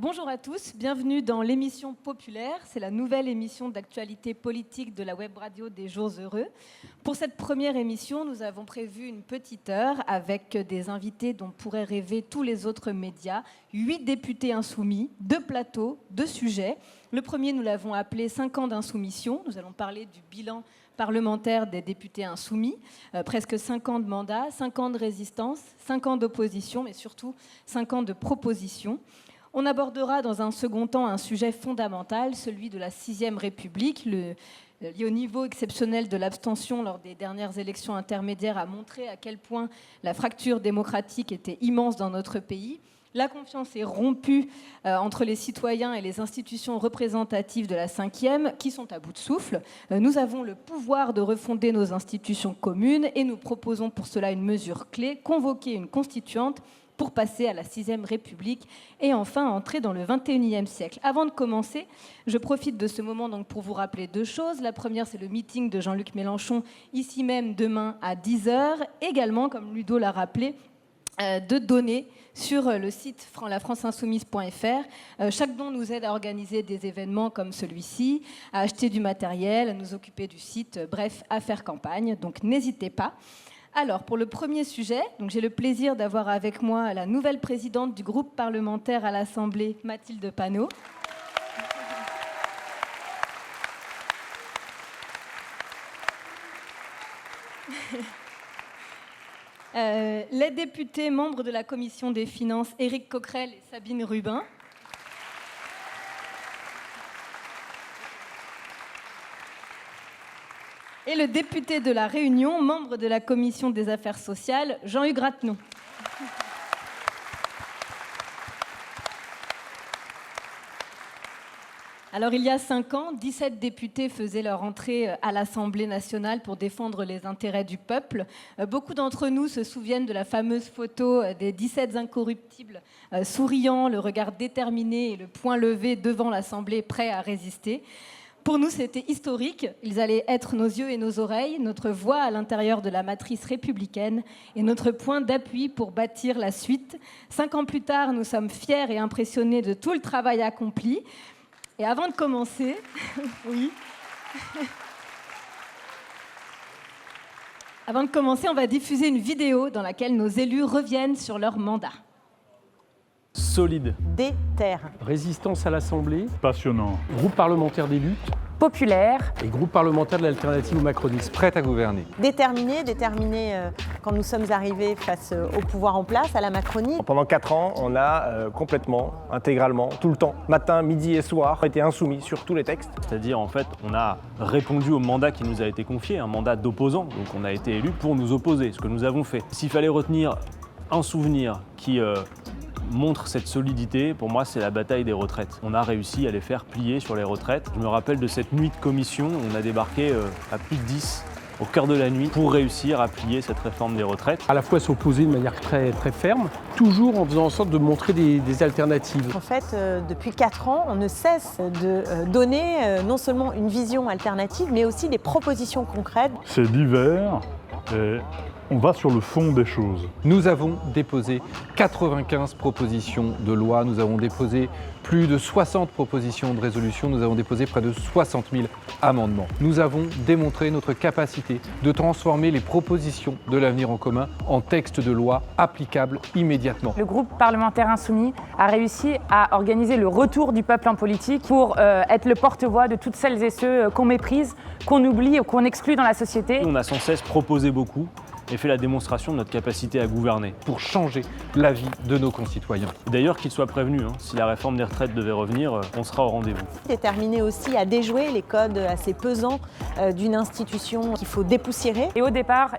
Bonjour à tous, bienvenue dans l'émission Populaire. C'est la nouvelle émission d'actualité politique de la web radio des Jours Heureux. Pour cette première émission, nous avons prévu une petite heure avec des invités dont pourraient rêver tous les autres médias. 8 députés insoumis, 2 plateaux, 2 sujets. Le premier, nous l'avons appelé 5 ans d'insoumission. Nous allons parler du bilan parlementaire des députés insoumis. Presque 5 ans de mandat, 5 ans de résistance, 5 ans d'opposition, mais surtout 5 ans de proposition. On abordera dans un second temps un sujet fondamental, celui de la 6e République. Lié au niveau exceptionnel de l'abstention lors des dernières élections intermédiaires a montré à quel point la fracture démocratique était immense dans notre pays. La confiance est rompue entre les citoyens et les institutions représentatives de la 5e qui sont à bout de souffle. Nous avons le pouvoir de refonder nos institutions communes et nous proposons pour cela une mesure clé, convoquer une constituante pour passer à la 6e République et enfin entrer dans le 21e siècle. Avant de commencer, je profite de ce moment donc pour vous rappeler 2 choses. La première, c'est le meeting de Jean-Luc Mélenchon, ici même demain à 10h. Également, comme Ludo l'a rappelé, de donner sur le site lafranceinsoumise.fr. Chaque don nous aide à organiser des événements comme celui-ci, à acheter du matériel, à nous occuper du site, bref, à faire campagne. Donc n'hésitez pas. Alors, pour le premier sujet, j'ai le plaisir d'avoir avec moi la nouvelle présidente du groupe parlementaire à l'Assemblée, Mathilde Panot. Les députés membres de la Commission des Finances, Éric Coquerel et Sabine Rubin. Et le député de La Réunion, membre de la Commission des Affaires sociales, Jean-Hugues Ratenon. Alors, il y a 5 ans, 17 députés faisaient leur entrée à l'Assemblée nationale pour défendre les intérêts du peuple. Beaucoup d'entre nous se souviennent de la fameuse photo des 17 incorruptibles souriant, le regard déterminé et le poing levé devant l'Assemblée, prêts à résister. Pour nous, c'était historique. Ils allaient être nos yeux et nos oreilles, notre voix à l'intérieur de la matrice républicaine et notre point d'appui pour bâtir la suite. 5 ans plus tard, nous sommes fiers et impressionnés de tout le travail accompli. Et avant de commencer, oui. Avant de commencer, on va diffuser une vidéo dans laquelle nos élus reviennent sur leur mandat. Solide. Déter. Résistance à l'Assemblée. Passionnant. Groupe parlementaire des luttes. Populaire. Et groupe parlementaire de l'alternative aux macronistes. Prête à gouverner. Déterminé quand nous sommes arrivés face au pouvoir en place, à la Macronie. Pendant 4 ans, on a complètement, intégralement, tout le temps, matin, midi et soir, été insoumis sur tous les textes. C'est-à-dire, en fait, on a répondu au mandat qui nous a été confié, un mandat d'opposant. Donc on a été élus pour nous opposer, ce que nous avons fait. S'il fallait retenir un souvenir qui montre cette solidité, pour moi, c'est la bataille des retraites. On a réussi à les faire plier sur les retraites. Je me rappelle de cette nuit de commission, on a débarqué à plus de 10 au cœur de la nuit pour réussir à plier cette réforme des retraites. À la fois s'opposer de manière très, très ferme, toujours en faisant en sorte de montrer des alternatives. En fait, depuis 4 ans, on ne cesse de donner non seulement une vision alternative, mais aussi des propositions concrètes. C'est divers et on va sur le fond des choses. Nous avons déposé 95 propositions de loi, nous avons déposé plus de 60 propositions de résolution, nous avons déposé près de 60 000 amendements. Nous avons démontré notre capacité de transformer les propositions de l'avenir en commun en textes de loi applicables immédiatement. Le groupe parlementaire insoumis a réussi à organiser le retour du peuple en politique pour être le porte-voix de toutes celles et ceux qu'on méprise, qu'on oublie ou qu'on exclut dans la société. On a sans cesse proposé beaucoup et fait la démonstration de notre capacité à gouverner. Pour changer la vie de nos concitoyens. D'ailleurs, qu'ils soient prévenus, si la réforme des retraites devait revenir, on sera au rendez-vous. Déterminé aussi à déjouer les codes assez pesants d'une institution qu'il faut dépoussiérer. Et au départ,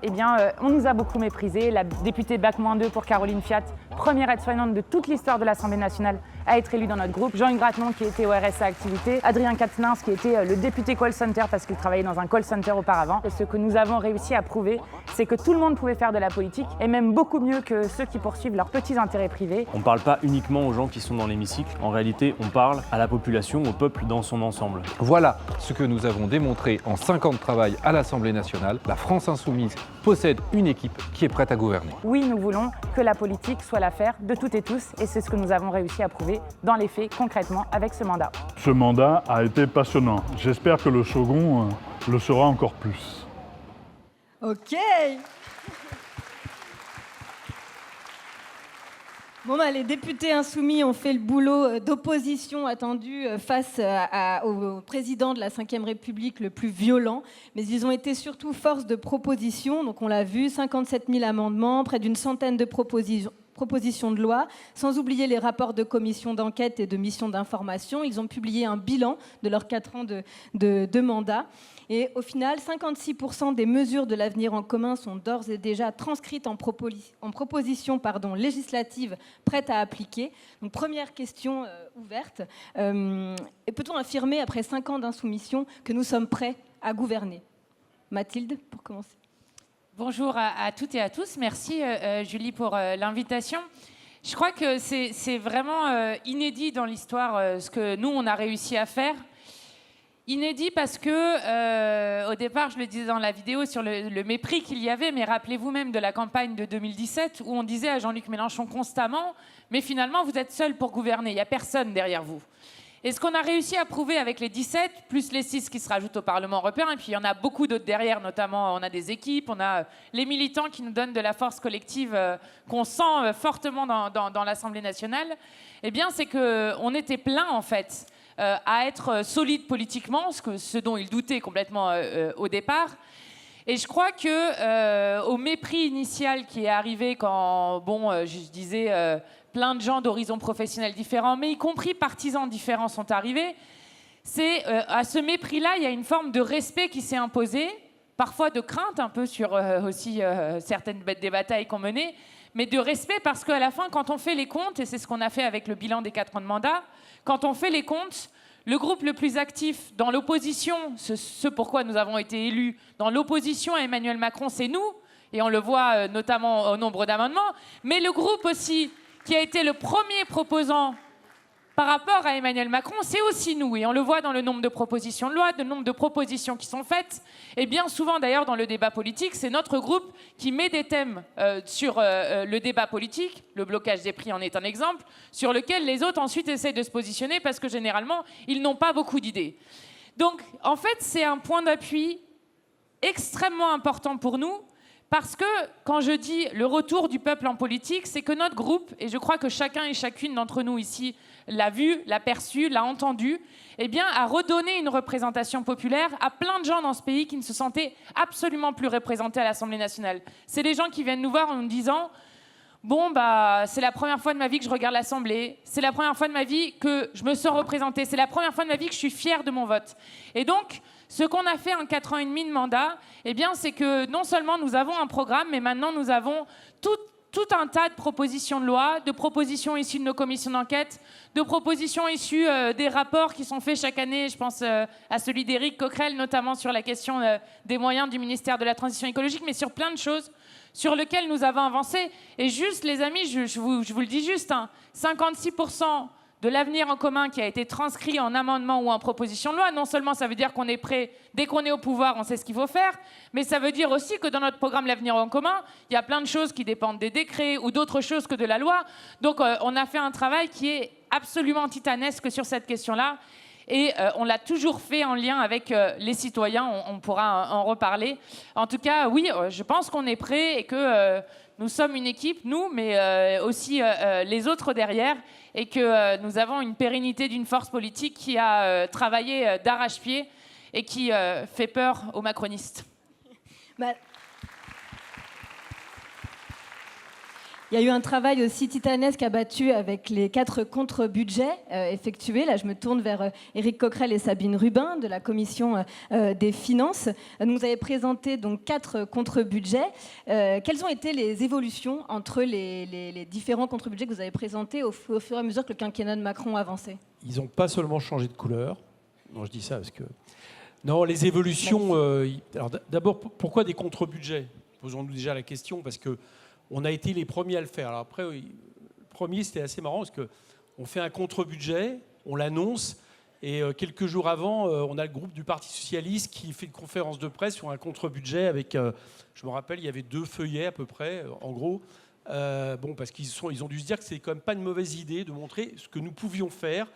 on nous a beaucoup méprisés. La députée Bac-2 pour Caroline Fiat, première aide-soignante de toute l'histoire de l'Assemblée nationale, a été élu dans notre groupe. Jean-Hugues Ratenon qui était au RSA Activité. Adrien Quatennens qui était le député call center parce qu'il travaillait dans un call center auparavant. Et ce que nous avons réussi à prouver, c'est que tout le monde pouvait faire de la politique et même beaucoup mieux que ceux qui poursuivent leurs petits intérêts privés. On ne parle pas uniquement aux gens qui sont dans l'hémicycle. En réalité, on parle à la population, au peuple dans son ensemble. Voilà ce que nous avons démontré en 5 ans de travail à l'Assemblée nationale. La France insoumise possède une équipe qui est prête à gouverner. Oui, nous voulons que la politique soit l'affaire de toutes et tous, et c'est ce que nous avons réussi à prouver dans les faits, concrètement, avec ce mandat. Ce mandat a été passionnant. J'espère que le second le sera encore plus. Ok. Bon, les députés insoumis ont fait le boulot d'opposition attendu face au président de la Ve République le plus violent, mais ils ont été surtout force de proposition. Donc on l'a vu, 57 000 amendements, près d'une centaine de propositions de loi, sans oublier les rapports de commissions d'enquête et de missions d'information. Ils ont publié un bilan de leurs 4 ans de mandat. Et au final, 56% des mesures de l'avenir en commun sont d'ores et déjà transcrites en propositions législatives prêtes à appliquer. Donc, première question ouverte. Peut-on affirmer, après 5 ans d'insoumission, que nous sommes prêts à gouverner ? Mathilde, pour commencer. Bonjour à toutes et à tous. Merci Julie pour l'invitation. Je crois que c'est vraiment inédit dans l'histoire ce que nous, on a réussi à faire. Inédit parce que, au départ, je le disais dans la vidéo sur le mépris qu'il y avait, mais rappelez-vous même de la campagne de 2017 où on disait à Jean-Luc Mélenchon constamment « mais finalement, vous êtes seul pour gouverner, il n'y a personne derrière vous ». Et ce qu'on a réussi à prouver avec les 17, plus les 6 qui se rajoutent au Parlement européen, et puis il y en a beaucoup d'autres derrière, notamment on a des équipes, on a les militants qui nous donnent de la force collective qu'on sent fortement dans l'Assemblée nationale, eh bien c'est qu'on était plein en fait à être solide politiquement, ce dont ils doutaient complètement au départ. Et je crois que au mépris initial qui est arrivé quand, je disais, plein de gens d'horizons professionnels différents, mais y compris partisans différents sont arrivés, c'est à ce mépris-là, il y a une forme de respect qui s'est imposé, parfois de crainte un peu sur aussi certaines des batailles qu'on menait, mais de respect parce qu'à la fin, quand on fait les comptes, et c'est ce qu'on a fait avec le bilan des 4 ans de mandat, quand on fait les comptes, le groupe le plus actif dans l'opposition, ce pourquoi nous avons été élus, dans l'opposition à Emmanuel Macron, c'est nous, et on le voit notamment au nombre d'amendements, mais le groupe aussi qui a été le premier proposant par rapport à Emmanuel Macron, c'est aussi nous. Et on le voit dans le nombre de propositions de loi, le nombre de propositions qui sont faites. Et bien souvent, d'ailleurs, dans le débat politique, c'est notre groupe qui met des thèmes sur le débat politique. Le blocage des prix en est un exemple, sur lequel les autres ensuite essaient de se positionner parce que généralement, ils n'ont pas beaucoup d'idées. Donc, en fait, c'est un point d'appui extrêmement important pour nous. Parce que, quand je dis le retour du peuple en politique, c'est que notre groupe, et je crois que chacun et chacune d'entre nous ici l'a vu, l'a perçu, l'a entendu, eh bien, a redonné une représentation populaire à plein de gens dans ce pays qui ne se sentaient absolument plus représentés à l'Assemblée nationale. C'est les gens qui viennent nous voir en nous disant « Bon, c'est la première fois de ma vie que je regarde l'Assemblée, c'est la première fois de ma vie que je me sens représentée, c'est la première fois de ma vie que je suis fière de mon vote. » Et donc, ce qu'on a fait en 4 ans et demi de mandat, eh bien, c'est que non seulement nous avons un programme, mais maintenant nous avons tout un tas de propositions de loi, de propositions issues de nos commissions d'enquête, de propositions issues des rapports qui sont faits chaque année. Je pense à celui d'Éric Coquerel, notamment sur la question des moyens du ministère de la Transition écologique, mais sur plein de choses sur lesquelles nous avons avancé. Et juste, les amis, je vous le dis juste, 56% de l'avenir en commun qui a été transcrit en amendement ou en proposition de loi, non seulement ça veut dire qu'on est prêt, dès qu'on est au pouvoir, on sait ce qu'il faut faire, mais ça veut dire aussi que dans notre programme L'avenir en commun, il y a plein de choses qui dépendent des décrets ou d'autres choses que de la loi. Donc on a fait un travail qui est absolument titanesque sur cette question-là. Et on l'a toujours fait en lien avec les citoyens, on pourra en reparler. En tout cas, oui, je pense qu'on est prêt et que nous sommes une équipe, nous, mais aussi les autres derrière, et que nous avons une pérennité d'une force politique qui a travaillé d'arrache-pied et qui fait peur aux macronistes. Il y a eu un travail aussi titanesque abattu avec les 4 contre-budgets effectués. Là, je me tourne vers Éric Coquerel et Sabine Rubin de la Commission des Finances. Vous avez présenté donc 4 contre-budgets. Quelles ont été les évolutions entre les différents contre-budgets que vous avez présentés au fur et à mesure que le quinquennat de Macron avançait ? Ils n'ont pas seulement changé de couleur. Non, je dis ça parce que... Non, les évolutions... Alors d'abord, pourquoi des contre-budgets ? Posons-nous déjà la question, parce que on a été les premiers à le faire. Alors après, le premier, c'était assez marrant parce qu'on fait un contre-budget, on l'annonce, et quelques jours avant, on a le groupe du Parti Socialiste qui fait une conférence de presse sur un contre-budget avec, je me rappelle, il y avait 2 feuillets à peu près, en gros, Bon, parce ils ont dû se dire que c'est quand même pas une mauvaise idée de montrer ce que nous pouvions faire,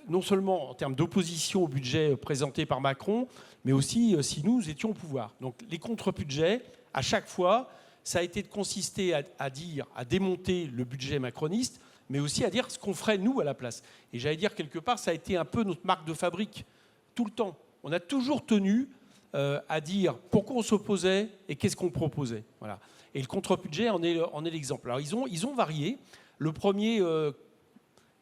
non seulement en termes d'opposition au budget présenté par Macron, mais aussi si nous étions au pouvoir. Donc les contre-budgets, à chaque fois, ça a été de consister à démonter le budget macroniste, mais aussi à dire ce qu'on ferait nous à la place. Et j'allais dire quelque part, ça a été un peu notre marque de fabrique, tout le temps. On a toujours tenu à dire pourquoi on s'opposait et qu'est-ce qu'on proposait. Voilà. Et le contre-budget en est l'exemple. Alors ils ont varié. Le premier,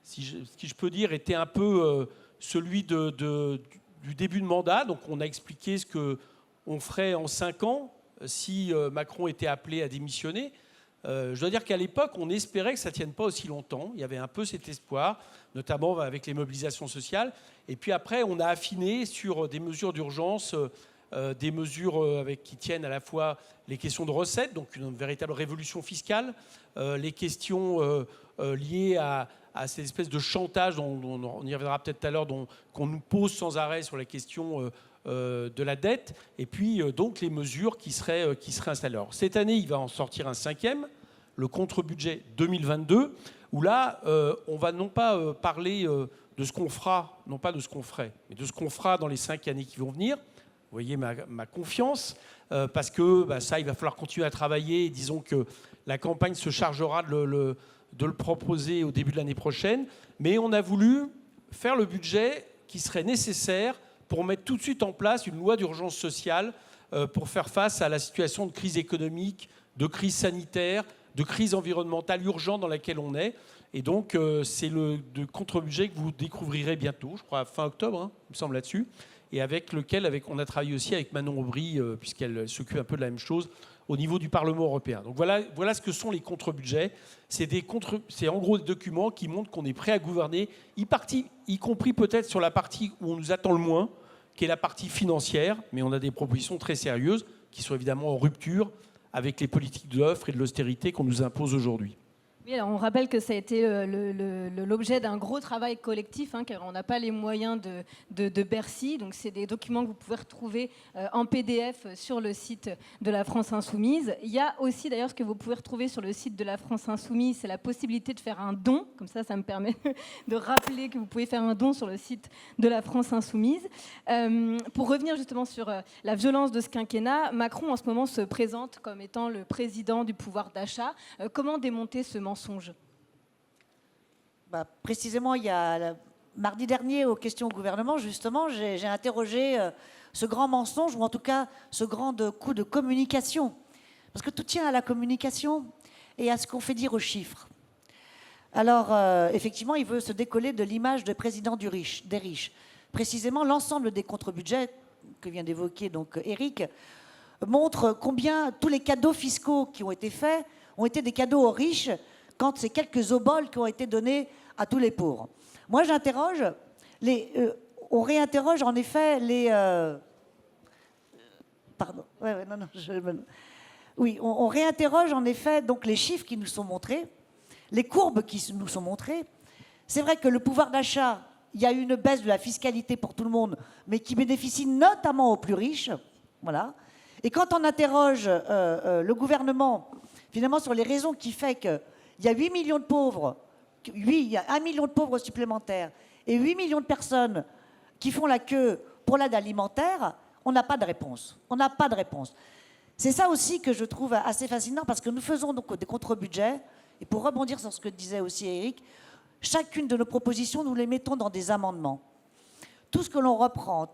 si je peux dire, était un peu celui du début de mandat. Donc on a expliqué ce qu'on ferait en 5 ans si Macron était appelé à démissionner. Je dois dire qu'à l'époque, on espérait que ça ne tienne pas aussi longtemps. Il y avait un peu cet espoir, notamment avec les mobilisations sociales. Et puis après, on a affiné sur des mesures d'urgence, des mesures qui tiennent à la fois les questions de recettes, donc une véritable révolution fiscale, les questions liées à cette espèce de chantage, dont on y reviendra peut-être tout à l'heure, qu'on nous pose sans arrêt sur la question de la dette, et puis donc les mesures qui seraient installées. Alors, cette année, il va en sortir un 5e, le contre-budget 2022, où là, on va non pas parler de ce qu'on fera, non pas de ce qu'on ferait, mais de ce qu'on fera dans les 5 années qui vont venir. Vous voyez ma confiance, parce que ça, il va falloir continuer à travailler. Et disons que la campagne se chargera de le proposer au début de l'année prochaine. Mais on a voulu faire le budget qui serait nécessaire pour mettre tout de suite en place une loi d'urgence sociale pour faire face à la situation de crise économique, de crise sanitaire, de crise environnementale urgente dans laquelle on est. Et donc, c'est le contre-budget que vous découvrirez bientôt, je crois, fin octobre, hein, il me semble, là-dessus, et avec lequel on a travaillé aussi avec Manon Aubry, puisqu'elle s'occupe un peu de la même chose au niveau du Parlement européen. Donc voilà ce que sont les contre-budgets. C'est en gros des documents qui montrent qu'on est prêt à gouverner, y compris peut-être sur la partie où on nous attend le moins, qui est la partie financière, mais on a des propositions très sérieuses qui sont évidemment en rupture avec les politiques de l'offre et de l'austérité qu'on nous impose aujourd'hui. Oui, alors on rappelle que ça a été l'objet d'un gros travail collectif, hein, car on n'a pas les moyens de Bercy. Donc c'est des documents que vous pouvez retrouver en PDF sur le site de la France Insoumise. Il y a aussi d'ailleurs ce que vous pouvez retrouver sur le site de la France Insoumise, c'est la possibilité de faire un don. Comme ça me permet de rappeler que vous pouvez faire un don sur le site de la France Insoumise. Pour revenir justement sur la violence de ce quinquennat, Macron en ce moment se présente comme étant le président du pouvoir d'achat. Comment démonter ce mensonge ? Précisément, il y a mardi dernier, aux questions au gouvernement, justement, j'ai interrogé ce grand mensonge, ou en tout cas ce grand coup de communication. Parce que tout tient à la communication et à ce qu'on fait dire aux chiffres. Alors, effectivement, il veut se décoller de l'image de président des riches. Précisément, l'ensemble des contre-budgets que vient d'évoquer donc Éric montre combien tous les cadeaux fiscaux qui ont été faits ont été des cadeaux aux riches, quand c'est quelques oboles qui ont été donnés à tous les pauvres. Moi, j'interroge, on réinterroge en effet les... pardon. Oui, on réinterroge en effet donc les chiffres qui nous sont montrés, les courbes qui nous sont montrées. C'est vrai que le pouvoir d'achat, il y a eu une baisse de la fiscalité pour tout le monde, mais qui bénéficie notamment aux plus riches. Voilà. Et quand on interroge le gouvernement, finalement, sur les raisons qui font que il y a 8 millions de pauvres, il y a 1 million de pauvres supplémentaires et 8 millions de personnes qui font la queue pour l'aide alimentaire, on n'a pas de réponse. On n'a pas de réponse. C'est ça aussi que je trouve assez fascinant, parce que nous faisons donc des contre-budgets, et pour rebondir sur ce que disait aussi Éric, chacune de nos propositions, nous les mettons dans des amendements. Tout ce que l'on reprend,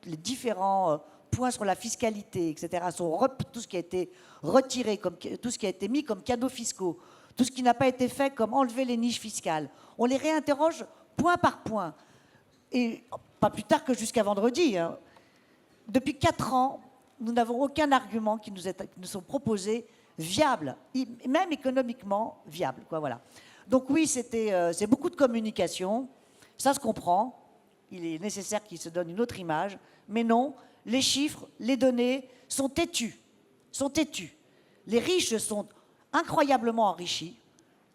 les différents points sur la fiscalité, etc., tout ce qui a été retiré, tout ce qui a été mis comme cadeaux fiscaux, tout ce qui n'a pas été fait comme enlever les niches fiscales, on les réinterroge point par point. Et pas plus tard que jusqu'à vendredi. Hein. Depuis 4 ans, nous n'avons aucun argument qui nous sont proposés viable, même économiquement viable. Voilà. Donc oui, c'est beaucoup de communication, ça se comprend, il est nécessaire qu'il se donne une autre image, mais non, les chiffres, les données sont têtus. Les riches sont incroyablement enrichis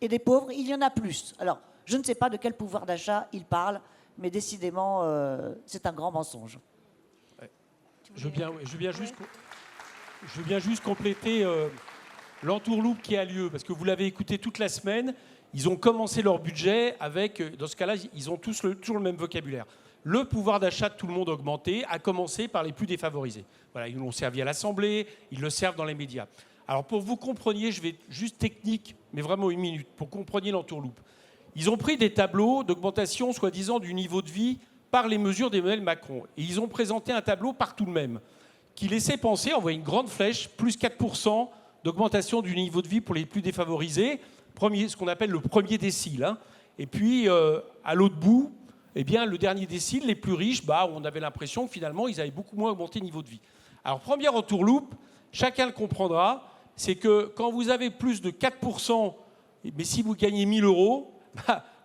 et des pauvres, il y en a plus. Alors, je ne sais pas de quel pouvoir d'achat il parle, mais décidément, c'est un grand mensonge. Je veux bien juste compléter l'entourloupe qui a lieu, parce que vous l'avez écouté toute la semaine, ils ont commencé leur budget avec, dans ce cas-là, ils ont tous toujours le même vocabulaire. Le pouvoir d'achat de tout le monde a augmenté, à commencer par les plus défavorisés. Voilà, ils l'ont servi à l'Assemblée, ils le servent dans les médias. Alors pour que vous compreniez, je vais juste technique, mais vraiment une minute, pour que vous compreniez l'entourloupe. Ils ont pris des tableaux d'augmentation, soi-disant, du niveau de vie par les mesures d'Emmanuel Macron. Et ils ont présenté un tableau partout le même, qui laissait penser, on voit une grande flèche, plus 4% d'augmentation du niveau de vie pour les plus défavorisés, ce qu'on appelle le premier décile. Hein. Et puis, à l'autre bout, eh bien, le dernier décile, les plus riches, on avait l'impression que finalement, ils avaient beaucoup moins augmenté le niveau de vie. Alors, première entourloupe, chacun le comprendra, c'est que quand vous avez plus de 4%, mais si vous gagnez 1 000 euros,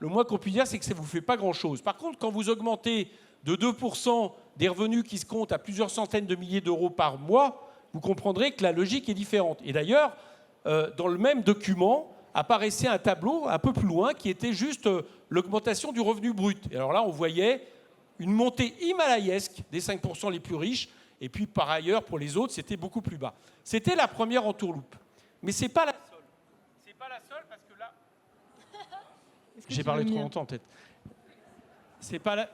le moins qu'on puisse dire, c'est que ça ne vous fait pas grand-chose. Par contre, quand vous augmentez de 2% des revenus qui se comptent à plusieurs centaines de milliers d'euros par mois, vous comprendrez que la logique est différente. Et d'ailleurs, dans le même document, apparaissait un tableau un peu plus loin qui était juste l'augmentation du revenu brut. Et alors là, on voyait une montée himalayesque des 5% les plus riches, et puis par ailleurs, pour les autres, c'était beaucoup plus bas. C'était la première entourloupe. Mais ce n'est pas la seule. C'est pas la seule parce que là... J'ai parlé trop longtemps, peut-être. C'est pas la...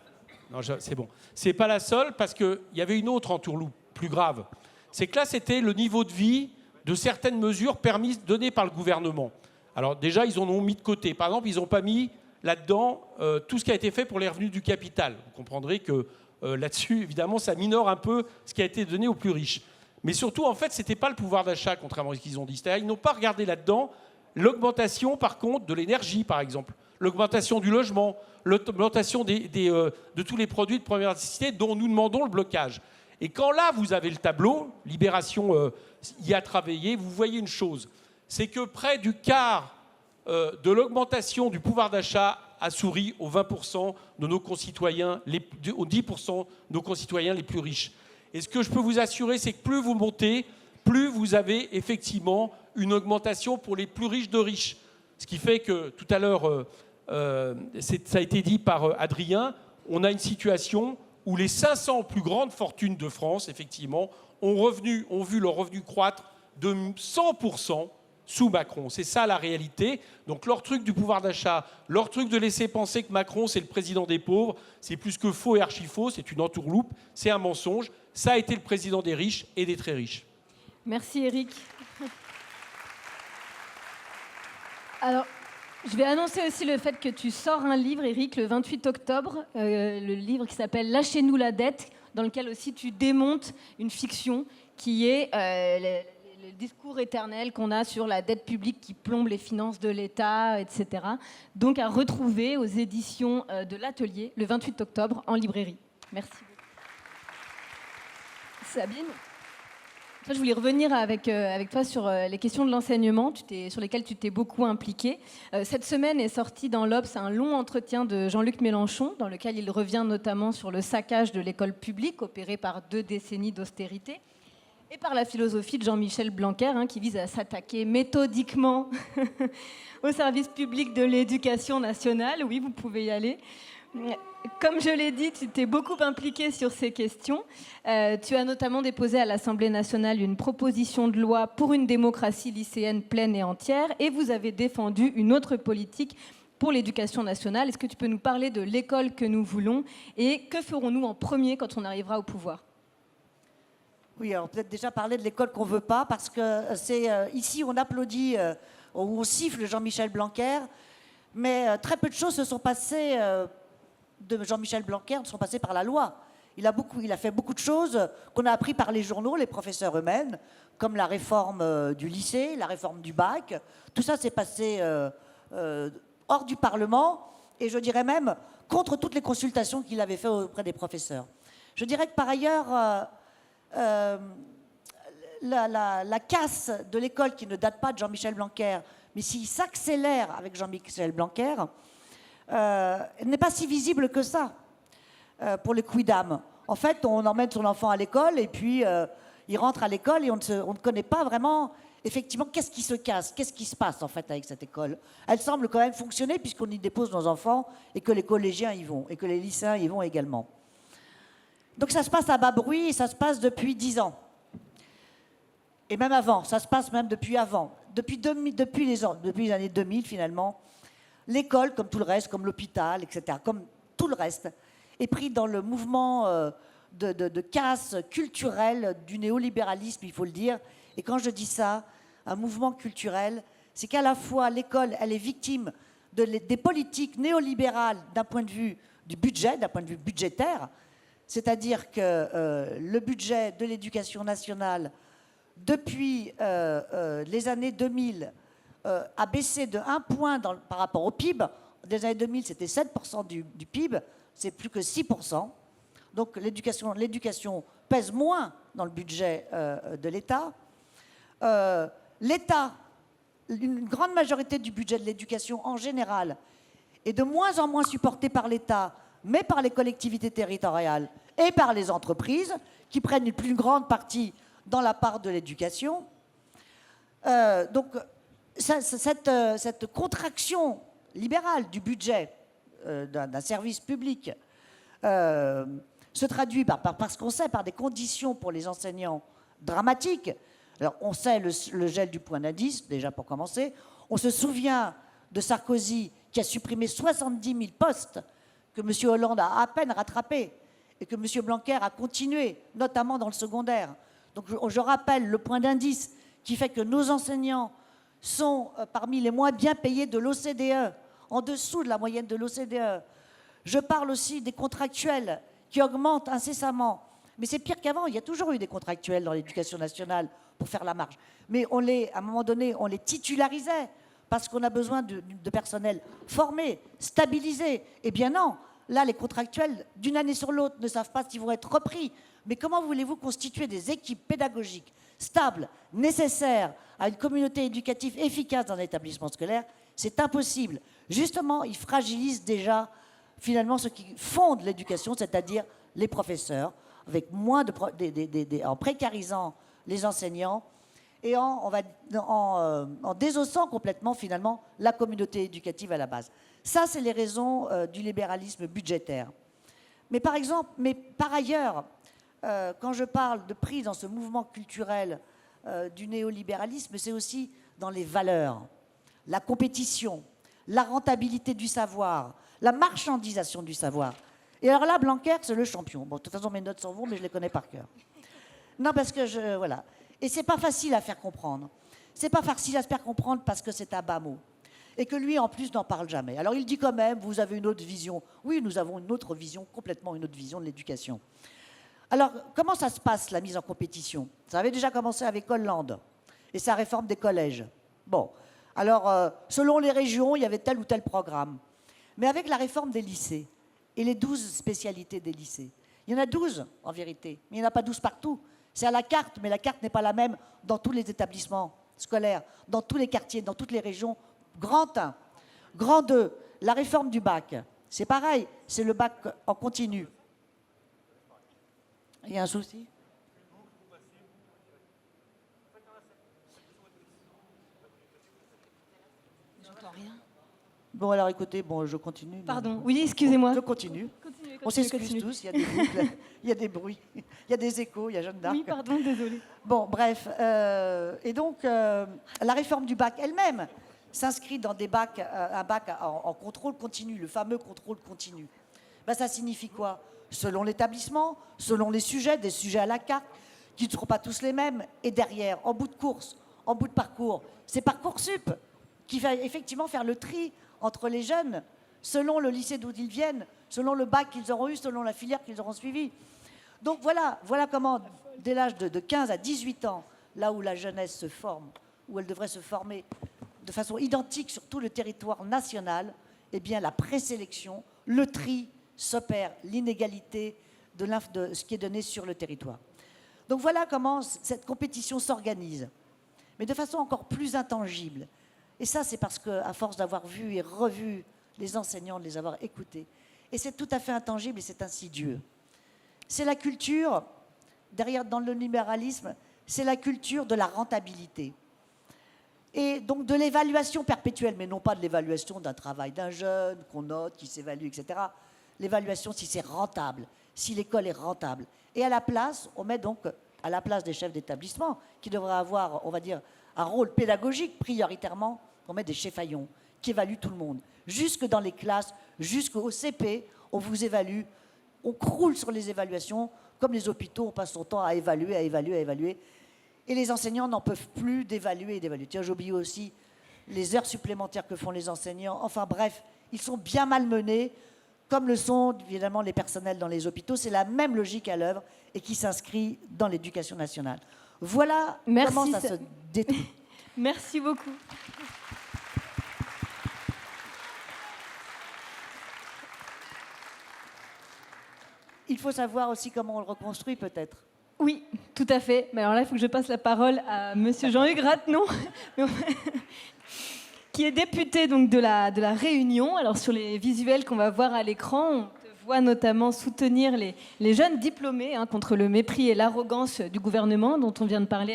Non, c'est bon. C'est pas la seule parce qu'il y avait une autre entourloupe plus grave. C'est que là, c'était le niveau de vie de certaines mesures permises, données par le gouvernement. Alors déjà, ils en ont mis de côté. Par exemple, ils n'ont pas mis là-dedans tout ce qui a été fait pour les revenus du capital. Vous comprendrez que là-dessus, évidemment, ça minore un peu ce qui a été donné aux plus riches. Mais surtout, en fait, ce n'était pas le pouvoir d'achat, contrairement à ce qu'ils ont dit. C'est-à-dire, ils n'ont pas regardé là-dedans l'augmentation, par contre, de l'énergie, par exemple, l'augmentation du logement, l'augmentation de tous les produits de première nécessité dont nous demandons le blocage. Et quand là, vous avez le tableau, Libération y a travaillé, vous voyez une chose, c'est que près du quart de l'augmentation du pouvoir d'achat a souri aux 20% de nos concitoyens, aux 10% de nos concitoyens les plus riches. Et ce que je peux vous assurer, c'est que plus vous montez, plus vous avez effectivement une augmentation pour les plus riches de riches. Ce qui fait que, tout à l'heure, ça a été dit par Adrien, on a une situation où les 500 plus grandes fortunes de France, effectivement, ont vu leur revenu croître de 100% sous Macron. C'est ça la réalité. Donc leur truc du pouvoir d'achat, leur truc de laisser penser que Macron, c'est le président des pauvres, c'est plus que faux et archi-faux, c'est une entourloupe, c'est un mensonge. Ça a été le président des riches et des très riches. Merci Eric. Alors, je vais annoncer aussi le fait que tu sors un livre, Eric, le 28 octobre, le livre qui s'appelle « Lâchez-nous la dette », dans lequel aussi tu démontes une fiction qui est le discours éternel qu'on a sur la dette publique qui plombe les finances de l'État, etc. Donc à retrouver aux éditions de l'Atelier le 28 octobre en librairie. Merci beaucoup. Sabine, je voulais revenir avec toi sur les questions de l'enseignement sur lesquelles tu t'es beaucoup impliquée. Cette semaine est sorti dans l'Obs un long entretien de Jean-Luc Mélenchon, dans lequel il revient notamment sur le saccage de l'école publique opéré par 2 décennies d'austérité et par la philosophie de Jean-Michel Blanquer, qui vise à s'attaquer méthodiquement au service public de l'éducation nationale. Oui, vous pouvez y aller. Comme je l'ai dit, tu t'es beaucoup impliquée sur ces questions. Tu as notamment déposé à l'Assemblée nationale une proposition de loi pour une démocratie lycéenne pleine et entière, et vous avez défendu une autre politique pour l'éducation nationale. Est-ce que tu peux nous parler de l'école que nous voulons et que ferons-nous en premier quand on arrivera au pouvoir ? Oui, alors peut-être déjà parler de l'école qu'on ne veut pas, parce que c'est ici on applaudit, on siffle Jean-Michel Blanquer, mais très peu de choses se sont passées de Jean-Michel Blanquer, ne sont passées par la loi. Il a fait beaucoup de choses qu'on a appris par les journaux, les professeurs eux-mêmes, comme la réforme du lycée, la réforme du bac. Tout ça s'est passé hors du Parlement, et je dirais même contre toutes les consultations qu'il avait faites auprès des professeurs. Je dirais que par ailleurs, la casse de l'école qui ne date pas de Jean-Michel Blanquer, mais s'il s'accélère avec Jean-Michel Blanquer, n'est pas si visible que ça pour les quidam. En fait, on emmène son enfant à l'école et puis il rentre à l'école et on ne connaît pas vraiment effectivement qu'est-ce qui se casse, qu'est-ce qui se passe en fait avec cette école. Elle semble quand même fonctionner puisqu'on y dépose nos enfants et que les collégiens y vont et que les lycéens y vont également. Donc ça se passe à bas bruit et ça se passe depuis 10 ans. Et même avant, ça se passe même depuis avant. depuis les années 2000, finalement, l'école, comme tout le reste, comme l'hôpital, etc., comme tout le reste, est pris dans le mouvement de casse culturelle du néolibéralisme, il faut le dire. Et quand je dis ça, un mouvement culturel, c'est qu'à la fois l'école, elle est victime des politiques néolibérales d'un point de vue du budget, d'un point de vue budgétaire, c'est-à-dire que le budget de l'éducation nationale, depuis les années 2000, a baissé de 1 point par rapport au PIB. Des années 2000, c'était 7% du PIB, c'est plus que 6%. Donc l'éducation pèse moins dans le budget de l'État. L'État, une grande majorité du budget de l'éducation en général, est de moins en moins supporté par l'État, mais par les collectivités territoriales et par les entreprises, qui prennent une plus grande partie dans la part de l'éducation. Donc cette contraction libérale du budget d'un service public se traduit parce qu'on sait par des conditions pour les enseignants dramatiques. Alors on sait le gel du point d'indice, déjà pour commencer. On se souvient de Sarkozy qui a supprimé 70 000 postes que M. Hollande a à peine rattrapés et que M. Blanquer a continué, notamment dans le secondaire. Donc je rappelle le point d'indice qui fait que nos enseignants sont parmi les moins bien payés de l'OCDE, en dessous de la moyenne de l'OCDE. Je parle aussi des contractuels qui augmentent incessamment. Mais c'est pire qu'avant, il y a toujours eu des contractuels dans l'éducation nationale pour faire la marge. Mais à un moment donné, on les titularisait parce qu'on a besoin de personnel formé, stabilisé. Eh bien non, là, les contractuels, d'une année sur l'autre, ne savent pas s'ils vont être repris. Mais comment voulez-vous constituer des équipes pédagogiques stables, nécessaires à une communauté éducative efficace dans un établissement scolaire? C'est impossible. Justement, ils fragilisent déjà, finalement, ce qui fonde l'éducation, c'est-à-dire les professeurs, avec en précarisant les enseignants et en désossant complètement, finalement, la communauté éducative à la base. Ça, c'est les raisons du libéralisme budgétaire. Mais par ailleurs, quand je parle de prise dans ce mouvement culturel du néolibéralisme, c'est aussi dans les valeurs, la compétition, la rentabilité du savoir, la marchandisation du savoir. Et alors là, Blanquer, c'est le champion. Bon, de toute façon, mes notes sont vos, mais je les connais par cœur. Non, parce que voilà. Et c'est pas facile à faire comprendre. C'est pas facile à se faire comprendre parce que c'est un bas mot. Et que lui, en plus, n'en parle jamais. Alors il dit quand même, vous avez une autre vision. Oui, nous avons une autre vision, complètement une autre vision de l'éducation. Alors, comment ça se passe, la mise en compétition? Ça avait déjà commencé avec Hollande et sa réforme des collèges. Bon, alors, selon les régions, il y avait tel ou tel programme. Mais avec la réforme des lycées et les 12 spécialités des lycées, il y en a 12 en vérité, mais il n'y en a pas 12 partout. C'est à la carte, mais la carte n'est pas la même dans tous les établissements scolaires, dans tous les quartiers, dans toutes les régions. Grand 1, grand 2, la réforme du bac, c'est pareil, c'est le bac en continu. Il y a un souci? J'entends rien. Bon, alors écoutez, je continue. Pardon, oui, excusez-moi. Je continue. On s'excuse tous, il y a des boucles, il y a des bruits, il y a des échos, il y a Jeanne d'Arc. Oui, pardon, désolée. Bon, bref. Et donc, la réforme du bac elle-même s'inscrit dans un bac en contrôle continu, le fameux contrôle continu. Ben, ça signifie quoi? Selon l'établissement, selon les sujets, des sujets à la carte, qui ne seront pas tous les mêmes. Et derrière, en bout de course, en bout de parcours, c'est Parcoursup qui va effectivement faire le tri entre les jeunes, selon le lycée d'où ils viennent, selon le bac qu'ils auront eu, selon la filière qu'ils auront suivie. Donc voilà comment, dès l'âge de 15 à 18 ans, là où la jeunesse se forme, où elle devrait se former de façon identique sur tout le territoire national, eh bien la présélection, le tri s'opère, l'inégalité de ce qui est donné sur le territoire. Donc voilà comment cette compétition s'organise, mais de façon encore plus intangible. Et ça, c'est parce qu'à force d'avoir vu et revu les enseignants, de les avoir écoutés, et c'est tout à fait intangible et c'est insidieux. C'est la culture, derrière dans le libéralisme, c'est la culture de la rentabilité. Et donc de l'évaluation perpétuelle, mais non pas de l'évaluation d'un travail d'un jeune, qu'on note, qui s'évalue, etc. L'évaluation si c'est rentable, si l'école est rentable. Et à la place, on met donc à la place des chefs d'établissement, qui devraient avoir, on va dire, un rôle pédagogique prioritairement qu'on met des cheffaillons qui évaluent tout le monde. Jusque dans les classes, jusqu'au CP, on vous évalue, on croule sur les évaluations. Comme les hôpitaux, on passe son temps à évaluer, à évaluer, à évaluer. Et les enseignants n'en peuvent plus d'évaluer et d'évaluer. Tiens, j'oublie aussi les heures supplémentaires que font les enseignants. Enfin bref, ils sont bien malmenés, comme le sont évidemment les personnels dans les hôpitaux. C'est la même logique à l'œuvre et qui s'inscrit dans l'éducation nationale. Voilà comment ça se détruit. Merci beaucoup. Il faut savoir aussi comment on le reconstruit peut-être. Oui, tout à fait. Mais alors là, il faut que je passe la parole à Monsieur Jean-Hugues Ratenon, qui est député donc de la Réunion. Alors sur les visuels qu'on va voir à l'écran, on te voit notamment soutenir les jeunes diplômés contre le mépris et l'arrogance du gouvernement dont on vient de parler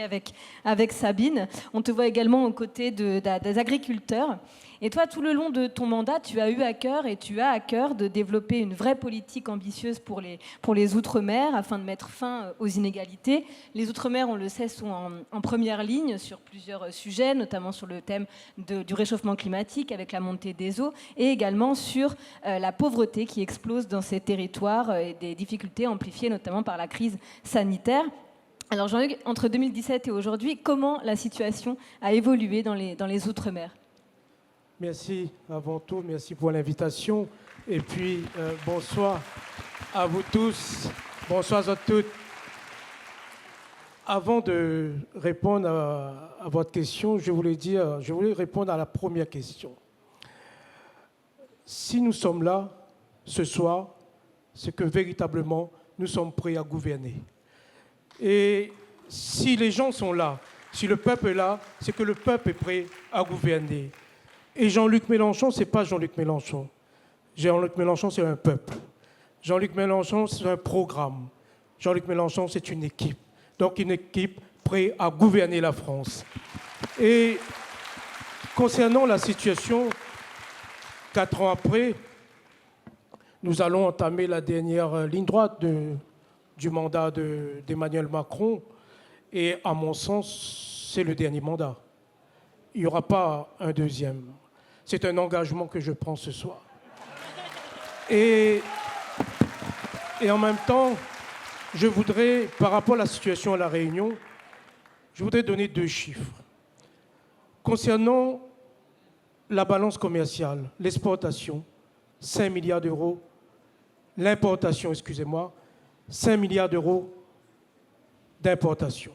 avec Sabine. On te voit également aux côtés des agriculteurs. Et toi, tout le long de ton mandat, tu as eu à cœur et tu as à cœur de développer une vraie politique ambitieuse pour les Outre-mer afin de mettre fin aux inégalités. Les Outre-mer, on le sait, sont en première ligne sur plusieurs sujets, notamment sur le thème du réchauffement climatique avec la montée des eaux et également sur la pauvreté qui explose dans ces territoires et des difficultés amplifiées notamment par la crise sanitaire. Alors Jean-Hugues, entre 2017 et aujourd'hui, comment la situation a évolué dans les Outre-mer ? Merci avant tout, merci pour l'invitation. Et puis, bonsoir à vous tous, bonsoir à toutes. Avant de répondre à votre question, je voulais répondre à la première question. Si nous sommes là ce soir, c'est que véritablement, nous sommes prêts à gouverner. Et si les gens sont là, si le peuple est là, c'est que le peuple est prêt à gouverner. Et Jean-Luc Mélenchon, ce n'est pas Jean-Luc Mélenchon. Jean-Luc Mélenchon, c'est un peuple. Jean-Luc Mélenchon, c'est un programme. Jean-Luc Mélenchon, c'est une équipe. Donc une équipe prête à gouverner la France. Et concernant la situation, 4 ans après, nous allons entamer la dernière ligne droite du mandat d'Emmanuel Macron. Et à mon sens, c'est le dernier mandat. Il n'y aura pas un deuxième. C'est un engagement que je prends ce soir. Et en même temps, je voudrais, par rapport à la situation à La Réunion, je voudrais donner 2 chiffres. Concernant la balance commerciale, l'exportation, 5 milliards d'euros. L'importation, 5 milliards d'euros d'importation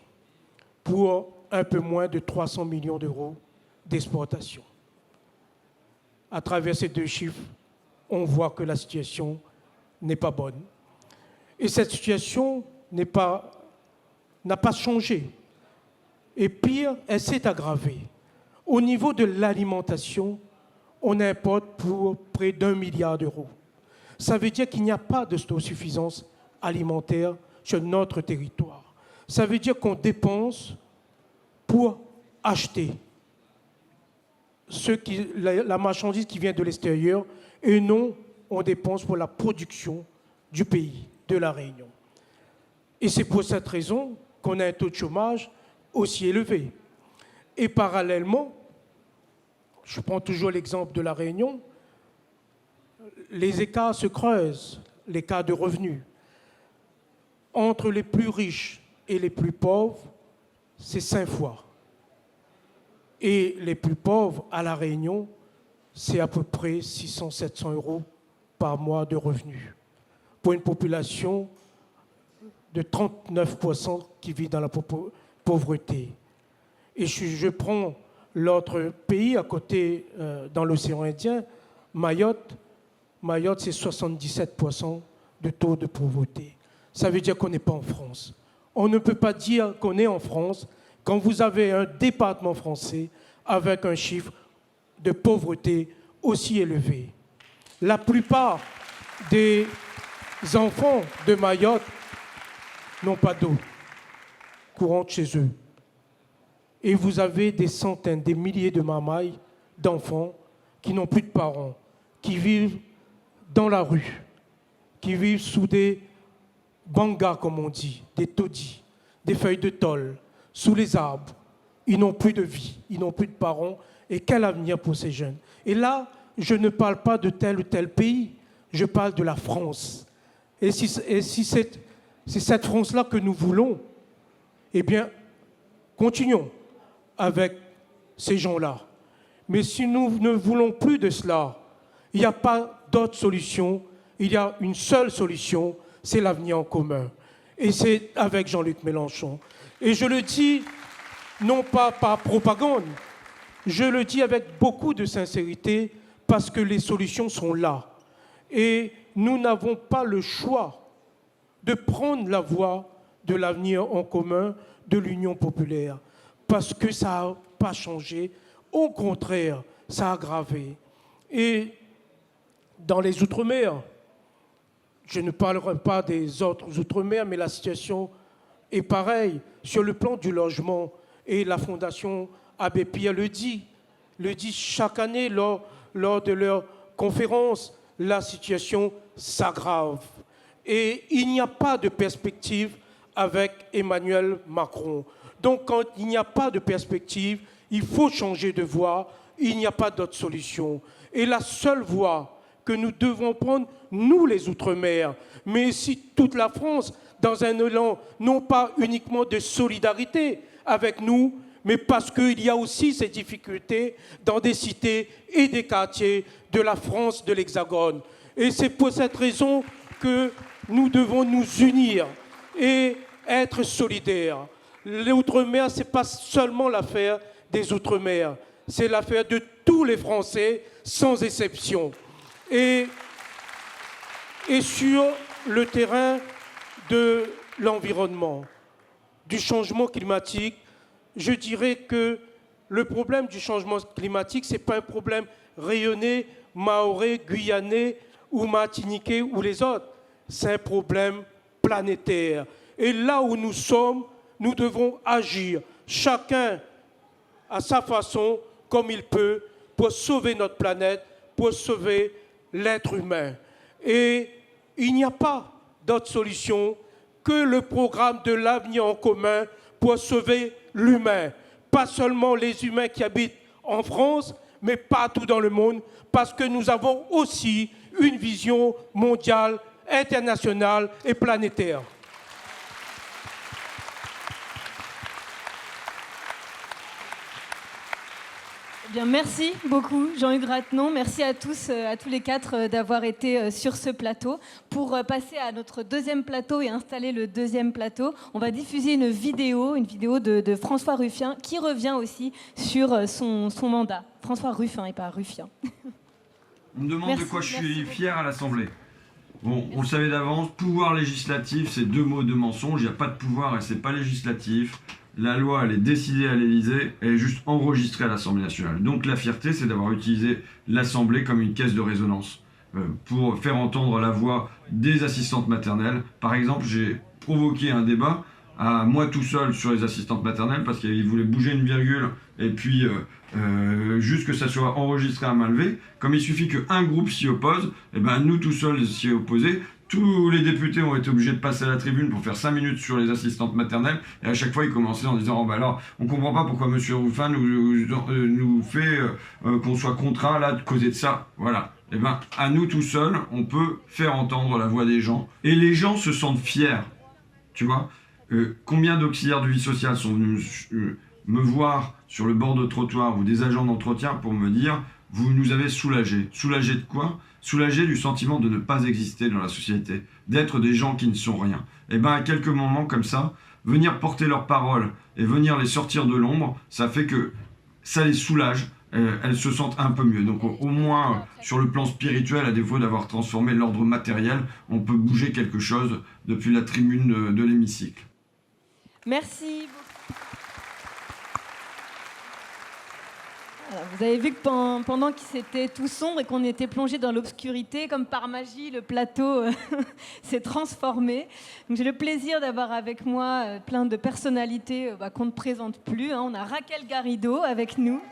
pour un peu moins de 300 millions d'euros d'exportation. À travers ces 2 chiffres, on voit que la situation n'est pas bonne. Et cette situation n'a pas changé. Et pire, elle s'est aggravée. Au niveau de l'alimentation, on importe pour près d'1 milliard d'euros. Ça veut dire qu'il n'y a pas d'autosuffisance alimentaire sur notre territoire. Ça veut dire qu'on dépense pour acheter la marchandise qui vient de l'extérieur et non, on dépense pour la production du pays, de La Réunion. Et c'est pour cette raison qu'on a un taux de chômage aussi élevé. Et parallèlement, je prends toujours l'exemple de La Réunion, les écarts se creusent, l'écart de revenus. Entre les plus riches et les plus pauvres, c'est 5 fois. Et les plus pauvres à La Réunion, c'est à peu près 600-700 euros par mois de revenus. Pour une population de 39% qui vit dans la pauvreté. Et je prends l'autre pays à côté, dans l'océan Indien, Mayotte. Mayotte, c'est 77% de taux de pauvreté. Ça veut dire qu'on n'est pas en France. On ne peut pas dire qu'on est en France quand vous avez un département français avec un chiffre de pauvreté aussi élevé. La plupart des enfants de Mayotte n'ont pas d'eau courante chez eux. Et vous avez des centaines, des milliers de mamailles, d'enfants qui n'ont plus de parents, qui vivent dans la rue, qui vivent sous des bangas, comme on dit, des taudis, des feuilles de tôle, sous les arbres. ils n'ont plus de vie, ils n'ont plus de parents. Et quel avenir pour ces jeunes? Et là, je ne parle pas de tel ou tel pays, je parle de la France. Et si c'est cette France-là que nous voulons, eh bien, continuons avec ces gens-là. Mais si nous ne voulons plus de cela, il n'y a pas d'autre solution, il y a une seule solution, c'est l'avenir en commun. Et c'est avec Jean-Luc Mélenchon. Et je le dis non pas par propagande, je le dis avec beaucoup de sincérité parce que les solutions sont là. Et nous n'avons pas le choix de prendre la voie de l'avenir en commun de l'Union populaire parce que ça n'a pas changé. Au contraire, ça a aggravé. Et dans les Outre-mer, je ne parlerai pas des autres Outre-mer, mais la situation est pareille sur le plan du logement. Et la Fondation Abbé Pierre le dit chaque année lors de leur conférence, la situation s'aggrave. Et il n'y a pas de perspective avec Emmanuel Macron. Donc quand il n'y a pas de perspective, il faut changer de voie, il n'y a pas d'autre solution. Et la seule voie que nous devons prendre, nous les Outre-mer, mais aussi toute la France, dans un élan non pas uniquement de solidarité avec nous, mais parce qu'il y a aussi ces difficultés dans des cités et des quartiers de la France, de l'Hexagone. Et c'est pour cette raison que nous devons nous unir et être solidaires. Les Outre-mer, ce n'est pas seulement l'affaire des Outre-mer, c'est l'affaire de tous les Français, sans exception. Et sur le terrain de l'environnement, du changement climatique, je dirais que le problème du changement climatique, ce n'est pas un problème rayonné, mahorais, guyanais ou martiniquais ou les autres. C'est un problème planétaire. Et là où nous sommes, nous devons agir, chacun à sa façon, comme il peut, pour sauver notre planète, pour sauver l'être humain. Et il n'y a pas d'autre solution que le programme de l'avenir en commun pour sauver l'humain. Pas seulement les humains qui habitent en France, mais partout dans le monde, parce que nous avons aussi une vision mondiale, internationale et planétaire. Eh bien, merci beaucoup, Jean-Hugues Ratenon. Merci à tous les quatre d'avoir été sur ce plateau. Pour passer à notre deuxième plateau et installer le deuxième plateau, on va diffuser une vidéo de François Ruffin qui revient aussi sur son mandat. François Ruffin et pas Ruffin. On me demande de quoi je suis fier à l'Assemblée. Bon, on le savait d'avance, pouvoir législatif, c'est deux mots de mensonge. Il n'y a pas de pouvoir et c'est pas législatif. La loi, elle est décidée à l'Élysée, elle est juste enregistrée à l'Assemblée nationale. Donc la fierté, c'est d'avoir utilisé l'Assemblée comme une caisse de résonance pour faire entendre la voix des assistantes maternelles. Par exemple, j'ai provoqué un débat à moi tout seul sur les assistantes maternelles parce qu'ils voulaient bouger une virgule et puis juste que ça soit enregistré à main levée. Comme il suffit qu'un groupe s'y oppose, et ben nous tout seuls s'y opposer. Tous les députés ont été obligés de passer à la tribune pour faire 5 minutes sur les assistantes maternelles. Et à chaque fois, ils commençaient en disant « Oh bah alors, on ne comprend pas pourquoi M. Ruffin nous fait qu'on soit contraint là de causer de ça. » Voilà. Et bien, à nous tout seuls, on peut faire entendre la voix des gens. Et les gens se sentent fiers. Tu vois, combien d'auxiliaires de vie sociale sont venus me voir sur le bord de trottoir ou des agents d'entretien pour me dire « Vous nous avez soulagés. » Soulagés de quoi ? Soulagés du sentiment de ne pas exister dans la société, d'être des gens qui ne sont rien. Et bien à quelques moments comme ça, venir porter leurs paroles et venir les sortir de l'ombre, ça fait que ça les soulage, elles se sentent un peu mieux. Donc au moins sur le plan spirituel, à défaut d'avoir transformé l'ordre matériel, on peut bouger quelque chose depuis la tribune de l'hémicycle. Merci beaucoup. Vous avez vu que pendant qu'il s'était tout sombre et qu'on était plongé dans l'obscurité, comme par magie, le plateau s'est transformé. Donc, j'ai le plaisir d'avoir avec moi plein de personnalités qu'on ne présente plus. On a Raquel Garrido avec nous.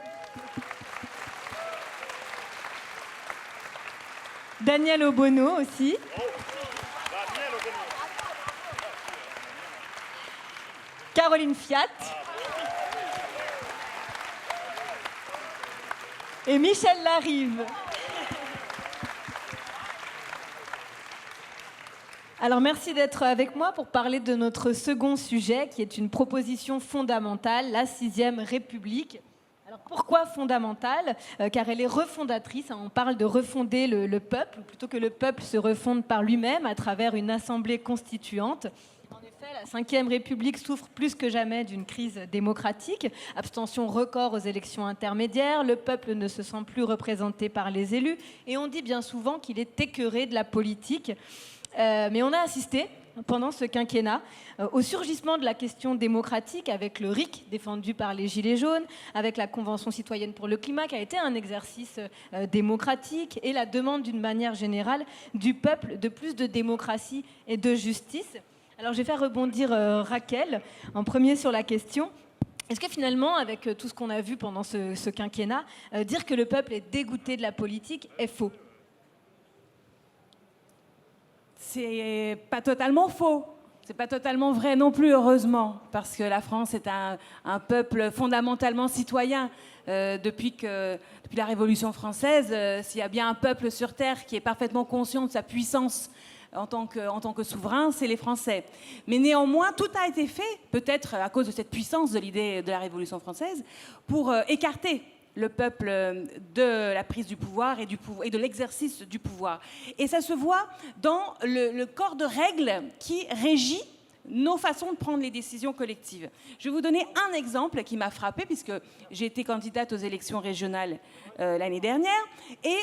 Daniel Obono aussi. Caroline Fiat. Et Michel Larive. Alors merci d'être avec moi pour parler de notre second sujet, qui est une proposition fondamentale, la 6e République. Alors pourquoi fondamentale ? Car elle est refondatrice. On parle de refonder le peuple, ou plutôt que le peuple se refonde par lui-même à travers une assemblée constituante. En effet, la 5e République souffre plus que jamais d'une crise démocratique. Abstention record aux élections intermédiaires, le peuple ne se sent plus représenté par les élus, et on dit bien souvent qu'il est écœuré de la politique. Mais on a assisté, pendant ce quinquennat, au surgissement de la question démocratique avec le RIC défendu par les Gilets jaunes, avec la Convention citoyenne pour le climat qui a été un exercice démocratique, et la demande d'une manière générale du peuple de plus de démocratie et de justice. Alors je vais faire rebondir Raquel en premier sur la question. Est-ce que finalement, avec tout ce qu'on a vu pendant ce quinquennat, dire que le peuple est dégoûté de la politique est faux ? C'est pas totalement faux. C'est pas totalement vrai non plus, heureusement, parce que la France est un peuple fondamentalement citoyen. Depuis la Révolution française, s'il y a bien un peuple sur Terre qui est parfaitement conscient de sa puissance en tant que souverain, c'est les Français. Mais néanmoins, tout a été fait, peut-être à cause de cette puissance de l'idée de la Révolution française, pour écarter le peuple de la prise du pouvoir et de l'exercice du pouvoir. Et ça se voit dans le corps de règles qui régit nos façons de prendre les décisions collectives. Je vais vous donner un exemple qui m'a frappée, puisque j'ai été candidate aux élections régionales l'année dernière. Et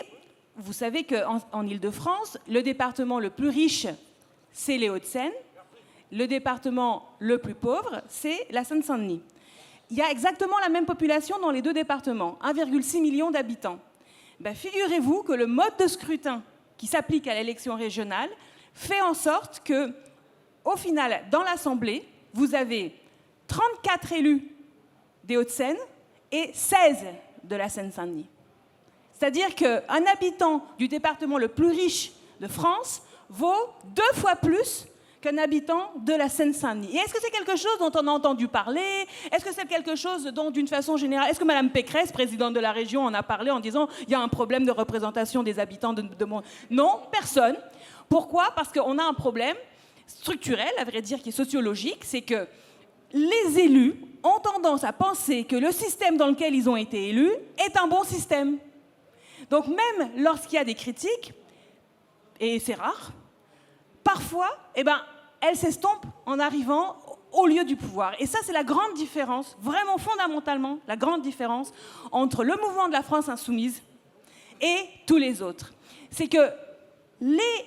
vous savez qu'en Île-de-France, le département le plus riche, c'est les Hauts-de-Seine. Le département le plus pauvre, c'est la Seine-Saint-Denis. Il y a exactement la même population dans les deux départements, 1,6 million d'habitants. Figurez-vous que le mode de scrutin qui s'applique à l'élection régionale fait en sorte que, au final, dans l'Assemblée, vous avez 34 élus des Hauts-de-Seine et 16 de la Seine-Saint-Denis. C'est-à-dire qu'un habitant du département le plus riche de France vaut 2 fois plus qu'un habitant de la Seine-Saint-Denis. Et est-ce que c'est quelque chose dont on a entendu parler ? Est-ce que c'est quelque chose dont, d'une façon générale, est-ce que Mme Pécresse, présidente de la région, en a parlé en disant « il y a un problème de représentation des habitants de mon... » Non, personne. Pourquoi ? Parce qu'on a un problème structurel, à vrai dire, qui est sociologique, c'est que les élus ont tendance à penser que le système dans lequel ils ont été élus est un bon système. Donc même lorsqu'il y a des critiques, et c'est rare, parfois, elles s'estompent en arrivant au lieu du pouvoir. Et ça, c'est la grande différence, vraiment fondamentalement, la grande différence entre le mouvement de la France insoumise et tous les autres. C'est que les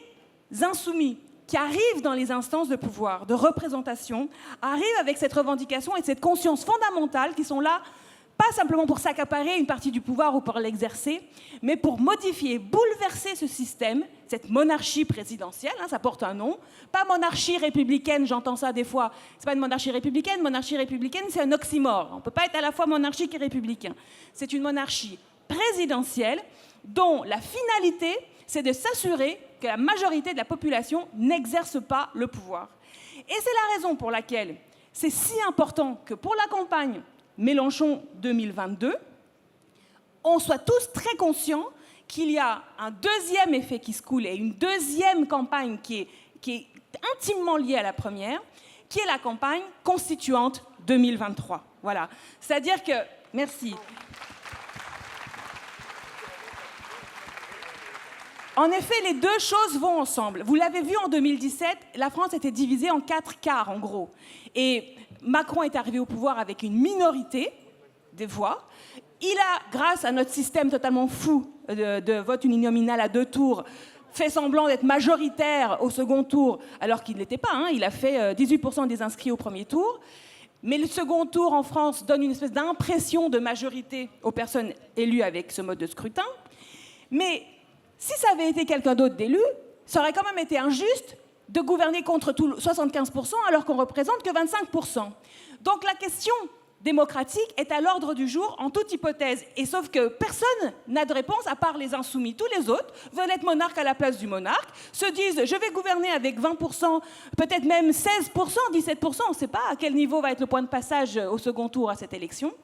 insoumis qui arrivent dans les instances de pouvoir, de représentation, arrivent avec cette revendication et cette conscience fondamentale qui sont là, pas simplement pour s'accaparer une partie du pouvoir ou pour l'exercer, mais pour modifier, bouleverser ce système, cette monarchie présidentielle, ça porte un nom, pas monarchie républicaine, j'entends ça des fois, c'est pas une monarchie républicaine c'est un oxymore, on ne peut pas être à la fois monarchique et républicain. C'est une monarchie présidentielle dont la finalité, c'est de s'assurer que la majorité de la population n'exerce pas le pouvoir. Et c'est la raison pour laquelle c'est si important que pour la campagne Mélenchon 2022, on soit tous très conscients qu'il y a un deuxième effet qui se coule et une deuxième campagne qui est intimement liée à la première, qui est la campagne constituante 2023. Voilà. C'est-à-dire que... Merci. En effet, les deux choses vont ensemble. Vous l'avez vu en 2017, la France était divisée en 4 quarts, en gros. Et Macron est arrivé au pouvoir avec une minorité des voix. Il a, grâce à notre système totalement fou de vote uninominal à 2 tours, fait semblant d'être majoritaire au second tour, alors qu'il ne l'était pas. Il a fait 18% des inscrits au premier tour. Mais le second tour en France donne une espèce d'impression de majorité aux personnes élues avec ce mode de scrutin. Mais si ça avait été quelqu'un d'autre d'élu, ça aurait quand même été injuste de gouverner contre tout 75% alors qu'on ne représente que 25%. Donc la question démocratique est à l'ordre du jour en toute hypothèse. Et sauf que personne n'a de réponse à part les insoumis. Tous les autres veulent être monarques à la place du monarque, se disent je vais gouverner avec 20%, peut-être même 16%, 17%, on ne sait pas à quel niveau va être le point de passage au second tour à cette élection.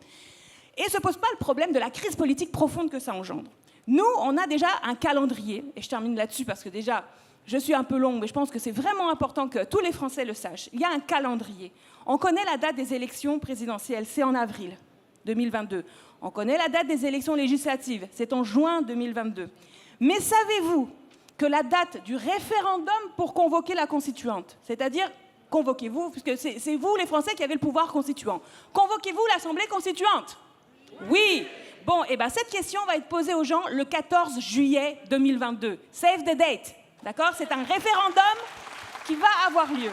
Et ne se pose pas le problème de la crise politique profonde que ça engendre. Nous, on a déjà un calendrier, et je termine là-dessus parce que déjà, je suis un peu longue, mais je pense que c'est vraiment important que tous les Français le sachent. Il y a un calendrier. On connaît la date des élections présidentielles, c'est en avril 2022. On connaît la date des élections législatives, c'est en juin 2022. Mais savez-vous que la date du référendum pour convoquer la constituante, c'est-à-dire convoquez-vous, puisque c'est vous les Français qui avez le pouvoir constituant, convoquez-vous l'Assemblée constituante? Oui. Bon, et bien cette question va être posée aux gens le 14 juillet 2022. Save the date. D'accord? C'est un référendum qui va avoir lieu.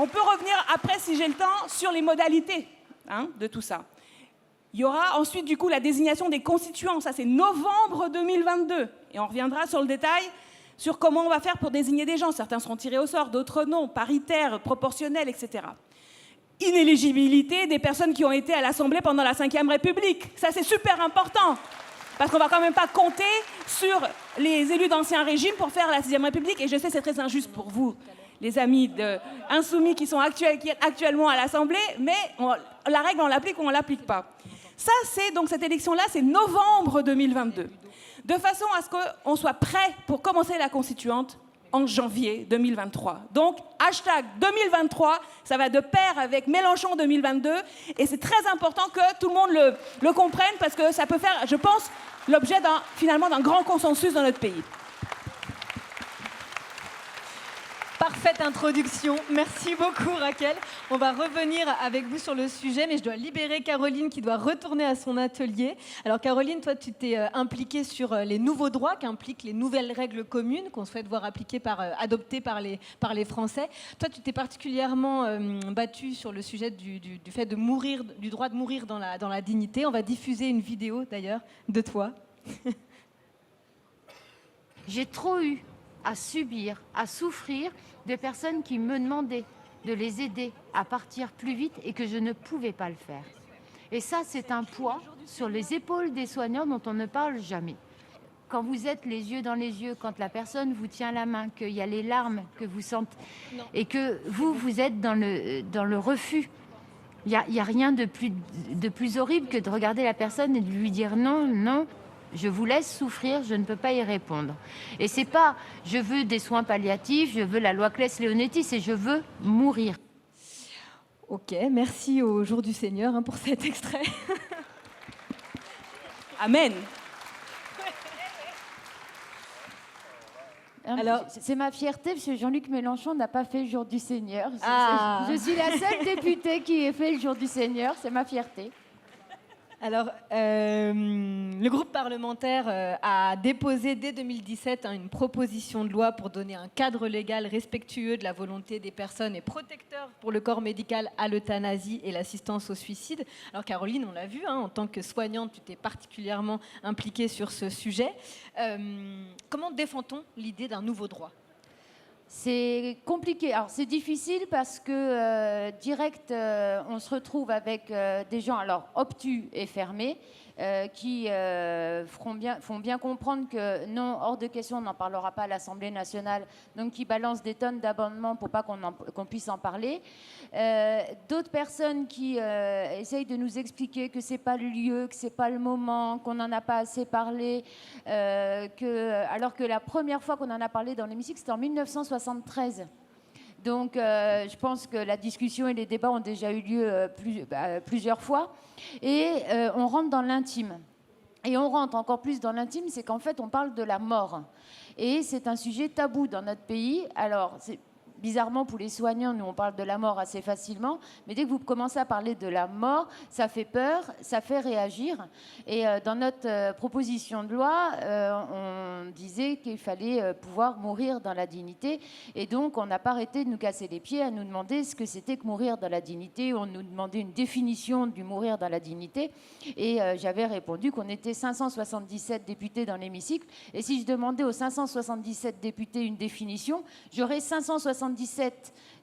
On peut revenir après, si j'ai le temps, sur les modalités de tout ça. Il y aura ensuite, du coup, la désignation des constituants. Ça, c'est novembre 2022. Et on reviendra sur le détail sur comment on va faire pour désigner des gens. Certains seront tirés au sort, d'autres non, paritaires, proportionnels, etc. Inéligibilité des personnes qui ont été à l'Assemblée pendant la Ve République. Ça, c'est super important. Parce qu'on ne va quand même pas compter sur les élus d'Ancien Régime pour faire la Sixième République. Et je sais, c'est très injuste pour vous, les amis insoumis qui sont actuellement à l'Assemblée, mais la règle, on l'applique ou on ne l'applique pas. Ça, c'est donc cette élection-là, c'est novembre 2022. De façon à ce qu'on soit prêt pour commencer la constituante en janvier 2023. Donc, hashtag 2023, ça va de pair avec Mélenchon 2022. Et c'est très important que tout le monde le comprenne parce que ça peut faire, je pense, l'objet finalement d'un grand consensus dans notre pays. Parfaite introduction. Merci beaucoup, Raquel. On va revenir avec vous sur le sujet, mais je dois libérer Caroline qui doit retourner à son atelier. Alors, Caroline, toi, tu t'es impliquée sur les nouveaux droits qui impliquent les nouvelles règles communes qu'on souhaite voir adoptées par les Français. Toi, tu t'es particulièrement battue sur le sujet du fait de mourir, du droit de mourir dans la dignité. On va diffuser une vidéo, d'ailleurs, de toi. J'ai trop eu à subir, à souffrir de personnes qui me demandaient de les aider à partir plus vite et que je ne pouvais pas le faire. Et ça, c'est un poids sur les épaules des soignants dont on ne parle jamais. Quand vous êtes les yeux dans les yeux, quand la personne vous tient la main, qu'il y a les larmes que vous sentez et que vous êtes dans le refus, il n'y a rien de plus horrible que de regarder la personne et de lui dire non, non. Je vous laisse souffrir, je ne peux pas y répondre. Et c'est pas je veux des soins palliatifs, je veux la loi Claes-Leonetti, c'est je veux mourir. Ok, merci au jour du Seigneur pour cet extrait. Amen. Alors, c'est ma fierté parce que Jean-Luc Mélenchon n'a pas fait le jour du Seigneur. Ah. Je suis la seule députée qui ait fait le jour du Seigneur, c'est ma fierté. Alors, le groupe parlementaire a déposé dès 2017 une proposition de loi pour donner un cadre légal respectueux de la volonté des personnes et protecteur pour le corps médical à l'euthanasie et l'assistance au suicide. Alors Caroline, on l'a vu, en tant que soignante, tu t'es particulièrement impliquée sur ce sujet. Comment défend-on l'idée d'un nouveau droit ? C'est compliqué. Alors, c'est difficile parce que on se retrouve avec des gens, alors obtus et fermés, qui font bien comprendre que non, hors de question, on n'en parlera pas à l'Assemblée nationale, donc qui balancent des tonnes d'amendements pour pas qu'on puisse en parler. D'autres personnes qui essayent de nous expliquer que c'est pas le lieu, que c'est pas le moment, qu'on n'en a pas assez parlé, alors que la première fois qu'on en a parlé dans l'hémicycle, c'était en 1973. Donc, je pense que la discussion et les débats ont déjà eu lieu plusieurs fois. Et on rentre dans l'intime. Et on rentre encore plus dans l'intime, c'est qu'en fait, on parle de la mort. Et c'est un sujet tabou dans notre pays. Alors, bizarrement, pour les soignants, nous, on parle de la mort assez facilement. Mais dès que vous commencez à parler de la mort, ça fait peur, ça fait réagir. Et dans notre proposition de loi, on disait qu'il fallait pouvoir mourir dans la dignité. Et donc, on n'a pas arrêté de nous casser les pieds à nous demander ce que c'était que mourir dans la dignité. On nous demandait une définition du mourir dans la dignité. Et j'avais répondu qu'on était 577 députés dans l'hémicycle. Et si je demandais aux 577 députés une définition, j'aurais 577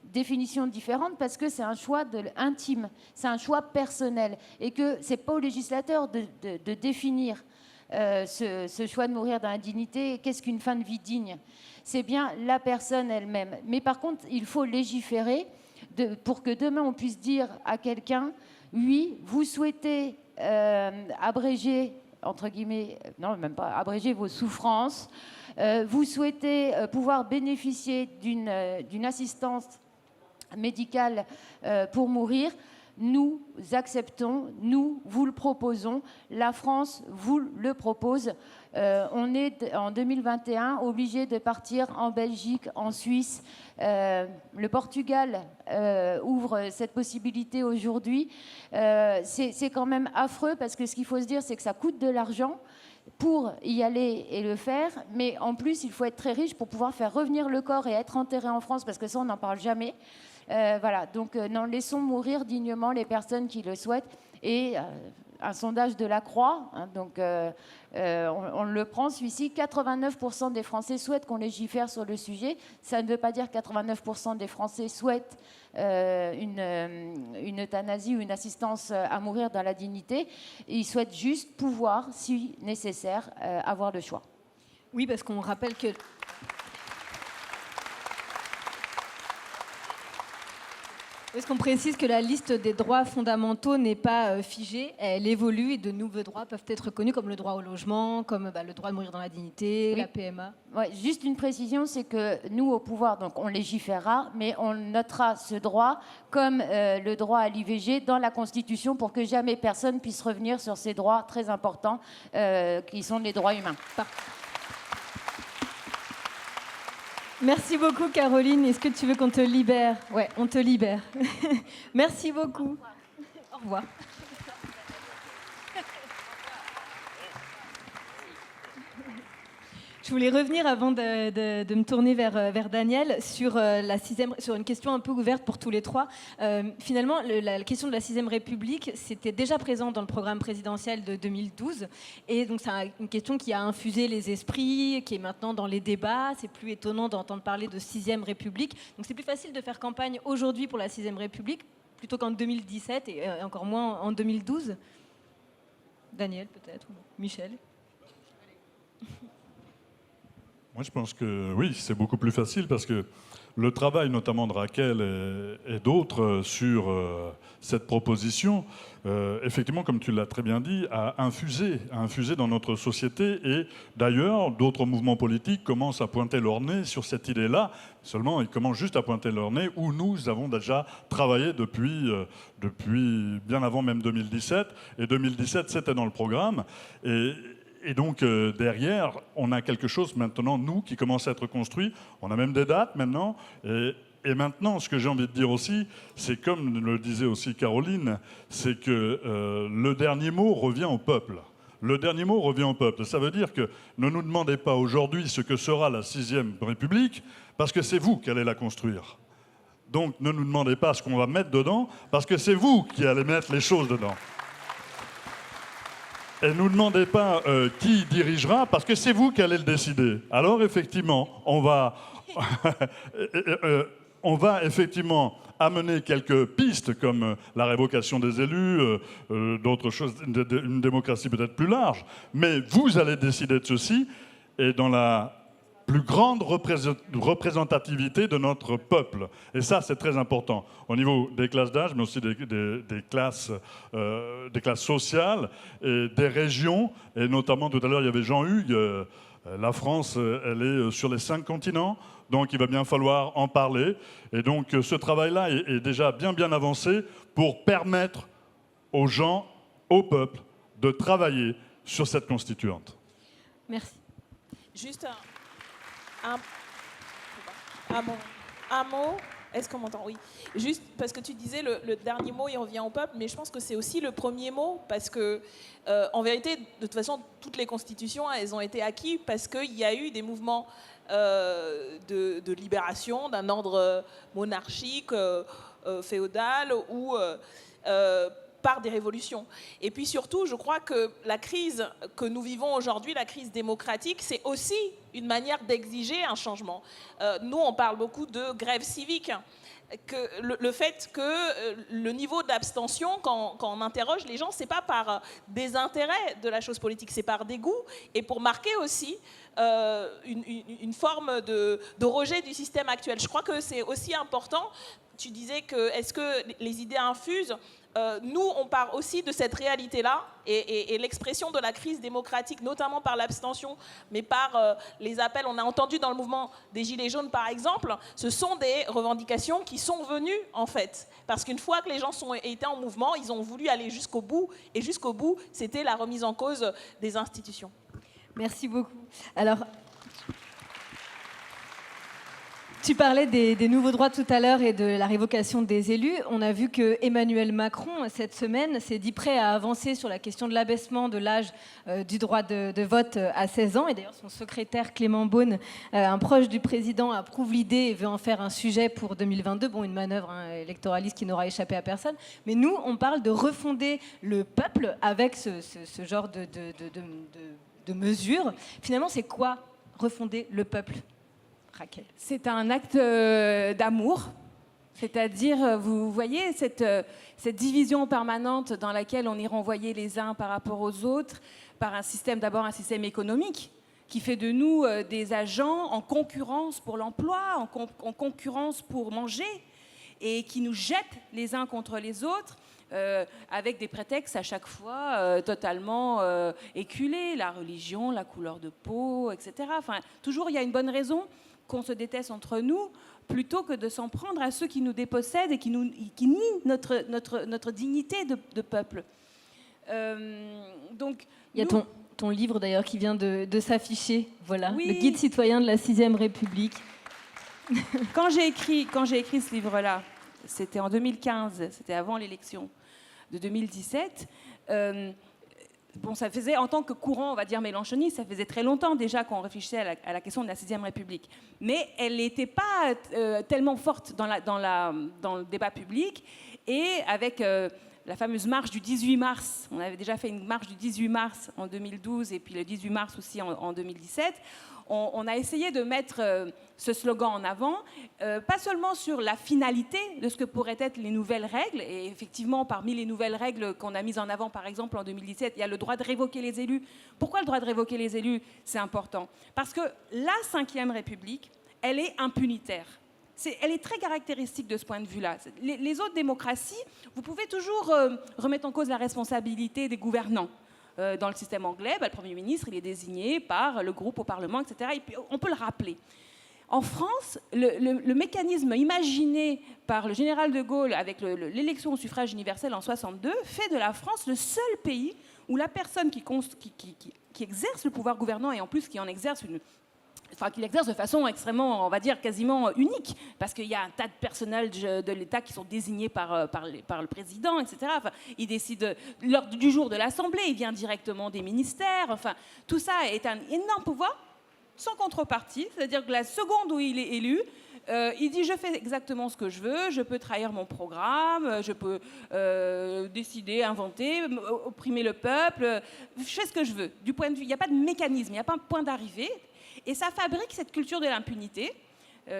définitions différentes parce que c'est un choix intime, c'est un choix personnel et que c'est pas au législateur de définir ce choix de mourir dans la dignité. Qu'est-ce qu'une fin de vie digne ? C'est bien la personne elle-même. Mais par contre, il faut légiférer pour que demain on puisse dire à quelqu'un, oui, vous souhaitez abréger, entre guillemets, non, même pas, abréger vos souffrances, vous souhaitez pouvoir bénéficier d'une assistance médicale pour mourir, nous acceptons, nous vous le proposons, la France vous le propose. On est en 2021 obligé de partir en Belgique, en Suisse. Le Portugal ouvre cette possibilité aujourd'hui. C'est quand même affreux parce que ce qu'il faut se dire, c'est que ça coûte de l'argent pour y aller et le faire, mais en plus, il faut être très riche pour pouvoir faire revenir le corps et être enterré en France, parce que ça, on n'en parle jamais. Voilà, donc non, laissons mourir dignement les personnes qui le souhaitent. Et un sondage de la Croix, hein, donc on le prend celui-ci, 89% des Français souhaitent qu'on légifère sur le sujet. Ça ne veut pas dire que 89% des Français souhaitent une euthanasie ou une assistance à mourir dans la dignité. Ils souhaitent juste pouvoir, si nécessaire, avoir le choix. Oui, parce qu'on rappelle que... Est-ce qu'on précise que la liste des droits fondamentaux n'est pas figée, elle évolue et de nouveaux droits peuvent être connus comme le droit au logement, comme le droit de mourir dans la dignité, la PMA. Ouais, juste une précision, c'est que nous, au pouvoir, donc on légiférera, mais on notera ce droit comme le droit à l'IVG dans la Constitution pour que jamais personne puisse revenir sur ces droits très importants qui sont les droits humains. Merci beaucoup, Caroline. Est-ce que tu veux qu'on te libère? Ouais, on te libère. Merci beaucoup. Au revoir. Je voulais revenir avant de me tourner vers Daniel sur sur une question un peu ouverte pour tous les trois. Finalement, la question de la 6e République, c'était déjà présent dans le programme présidentiel de 2012. Et donc, c'est une question qui a infusé les esprits, qui est maintenant dans les débats. C'est plus étonnant d'entendre parler de 6e République. Donc, c'est plus facile de faire campagne aujourd'hui pour la 6e République plutôt qu'en 2017 et encore moins en 2012. Daniel, peut-être, ou Michel. Moi, je pense que oui, c'est beaucoup plus facile parce que le travail, notamment de Raquel et d'autres sur cette proposition, effectivement, comme tu l'as très bien dit, a infusé dans notre société. Et d'ailleurs, d'autres mouvements politiques commencent à pointer leur nez sur cette idée-là. Seulement, ils commencent juste à pointer leur nez où nous avons déjà travaillé depuis bien avant même 2017. Et 2017, c'était dans le programme. Et donc, derrière, on a quelque chose maintenant, nous, qui commence à être construit. On a même des dates maintenant. Et maintenant, ce que j'ai envie de dire aussi, c'est comme le disait aussi Caroline, c'est que le dernier mot revient au peuple. Le dernier mot revient au peuple. Ça veut dire que ne nous demandez pas aujourd'hui ce que sera la 6e République, parce que c'est vous qui allez la construire. Donc, ne nous demandez pas ce qu'on va mettre dedans, parce que c'est vous qui allez mettre les choses dedans. Et ne nous demandez pas qui dirigera, parce que c'est vous qui allez le décider. Alors, effectivement, on va effectivement amener quelques pistes, comme la révocation des élus, d'autres choses, une démocratie peut-être plus large. Mais vous allez décider de ceci, et dans la plus grande représentativité de notre peuple. Et ça, c'est très important, au niveau des classes d'âge, mais aussi des classes sociales et des régions. Et notamment, tout à l'heure, il y avait Jean-Hugues. La France, elle est sur les 5 continents, donc il va bien falloir en parler. Et donc, ce travail-là est déjà bien avancé pour permettre aux gens, au peuple, de travailler sur cette constituante. Merci. Juste un mot. Est-ce qu'on m'entend? Oui. Juste parce que tu disais le dernier mot, il revient au peuple, mais je pense que c'est aussi le premier mot, parce que, en vérité, de toute façon, toutes les constitutions, elles ont été acquises parce qu'il y a eu des mouvements de libération d'un ordre monarchique, féodal, ou par des révolutions. Et puis surtout, je crois que la crise que nous vivons aujourd'hui, la crise démocratique, c'est aussi une manière d'exiger un changement. Nous, on parle beaucoup de grève civique. Que le fait que le niveau d'abstention, quand on interroge les gens, c'est pas par désintérêt de la chose politique, c'est par dégoût, et pour marquer aussi une forme de rejet du système actuel. Je crois que c'est aussi important. Tu disais que est-ce que les idées infusent, nous, on part aussi de cette réalité-là et l'expression de la crise démocratique, notamment par l'abstention, mais par les appels, on a entendu dans le mouvement des Gilets jaunes, par exemple, ce sont des revendications qui sont venues, en fait. Parce qu'une fois que les gens étaient en mouvement, ils ont voulu aller jusqu'au bout, et jusqu'au bout, c'était la remise en cause des institutions. Merci beaucoup. Alors, tu parlais des nouveaux droits tout à l'heure et de la révocation des élus. On a vu que Emmanuel Macron, cette semaine, s'est dit prêt à avancer sur la question de l'abaissement de l'âge du droit de vote à 16 ans. Et d'ailleurs, son secrétaire Clément Beaune, un proche du président, approuve l'idée et veut en faire un sujet pour 2022. Bon, une manœuvre électoraliste qui n'aura échappé à personne. Mais nous, on parle de refonder le peuple avec ce genre de mesures. Finalement, c'est quoi refonder le peuple ? Raquel. C'est un acte d'amour, c'est-à-dire, vous voyez, cette division permanente dans laquelle on est renvoyé les uns par rapport aux autres, par d'abord un système économique, qui fait de nous des agents en concurrence pour l'emploi, en concurrence pour manger, et qui nous jette les uns contre les autres, avec des prétextes à chaque fois totalement éculés, la religion, la couleur de peau, etc. Enfin, toujours, il y a une bonne raison qu'on se déteste entre nous, plutôt que de s'en prendre à ceux qui nous dépossèdent et qui nient notre dignité de peuple. Donc, il y a ton livre d'ailleurs qui vient de s'afficher, voilà, oui. Le guide citoyen de la 6e République. Quand j'ai écrit ce livre-là, c'était en 2015, c'était avant l'élection de 2017. Bon, ça faisait, en tant que courant, on va dire mélenchoniste, ça faisait très longtemps déjà qu'on réfléchissait à la question de la 6e République. Mais elle n'était pas tellement forte dans le débat public. Et avec la fameuse marche du 18 mars, on avait déjà fait une marche du 18 mars en 2012 et puis le 18 mars aussi en 2017, on a essayé de mettre ce slogan en avant, pas seulement sur la finalité de ce que pourraient être les nouvelles règles, et effectivement, parmi les nouvelles règles qu'on a mises en avant, par exemple, en 2017, il y a le droit de révoquer les élus. Pourquoi le droit de révoquer les élus, c'est important ? Parce que la 5e République, elle est impunitaire. Elle est très caractéristique de ce point de vue-là. Les autres démocraties, vous pouvez toujours remettre en cause la responsabilité des gouvernants. Dans le système anglais, le Premier ministre il est désigné par le groupe au Parlement, etc. Et puis, on peut le rappeler. En France, le mécanisme imaginé par le général de Gaulle avec l'élection au suffrage universel en 62 fait de la France le seul pays où la personne qui exerce le pouvoir gouvernant et en plus qui en exerce qui l'exerce de façon extrêmement, on va dire, quasiment unique, parce qu'il y a un tas de personnels de l'État qui sont désignés par le président, etc. Enfin, il décide lors du jour de l'Assemblée, il vient directement des ministères. Enfin, tout ça est un énorme pouvoir, sans contrepartie, c'est-à-dire que la seconde où il est élu, il dit « je fais exactement ce que je veux, je peux trahir mon programme, je peux décider, inventer, opprimer le peuple, je fais ce que je veux ». Du point de vue, il n'y a pas de mécanisme, il n'y a pas un point d'arrivée. Et ça fabrique cette culture de l'impunité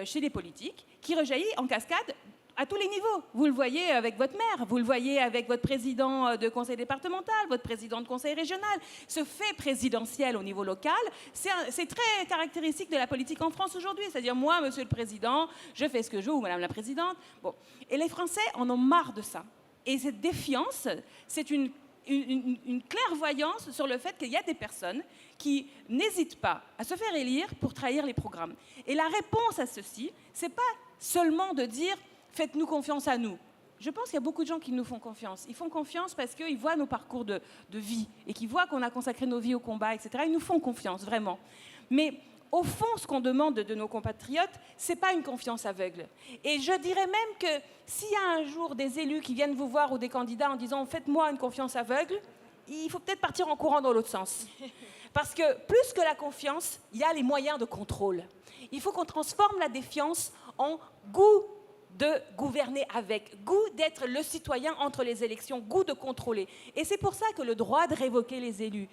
chez les politiques qui rejaillit en cascade à tous les niveaux. Vous le voyez avec votre maire, vous le voyez avec votre président de conseil départemental, votre président de conseil régional. Ce fait présidentiel au niveau local, c'est très caractéristique de la politique en France aujourd'hui. C'est-à-dire, moi, monsieur le président, je fais ce que je veux, ou madame la présidente. Bon. Et les Français en ont marre de ça. Et cette défiance, c'est une clairvoyance sur le fait qu'il y a des personnes qui n'hésitent pas à se faire élire pour trahir les programmes. Et la réponse à ceci, c'est pas seulement de dire « faites-nous confiance à nous ». Je pense qu'il y a beaucoup de gens qui nous font confiance. Ils font confiance parce qu'ils voient nos parcours de vie et qu'ils voient qu'on a consacré nos vies au combat, etc. Ils nous font confiance, vraiment. Mais au fond, ce qu'on demande de nos compatriotes, c'est pas une confiance aveugle. Et je dirais même que s'il y a un jour des élus qui viennent vous voir ou des candidats en disant « faites-moi une confiance aveugle », il faut peut-être partir en courant dans l'autre sens. Parce que plus que la confiance, il y a les moyens de contrôle. Il faut qu'on transforme la défiance en goût de gouverner avec, goût d'être le citoyen entre les élections, goût de contrôler. Et c'est pour ça que le droit de révoquer les élus,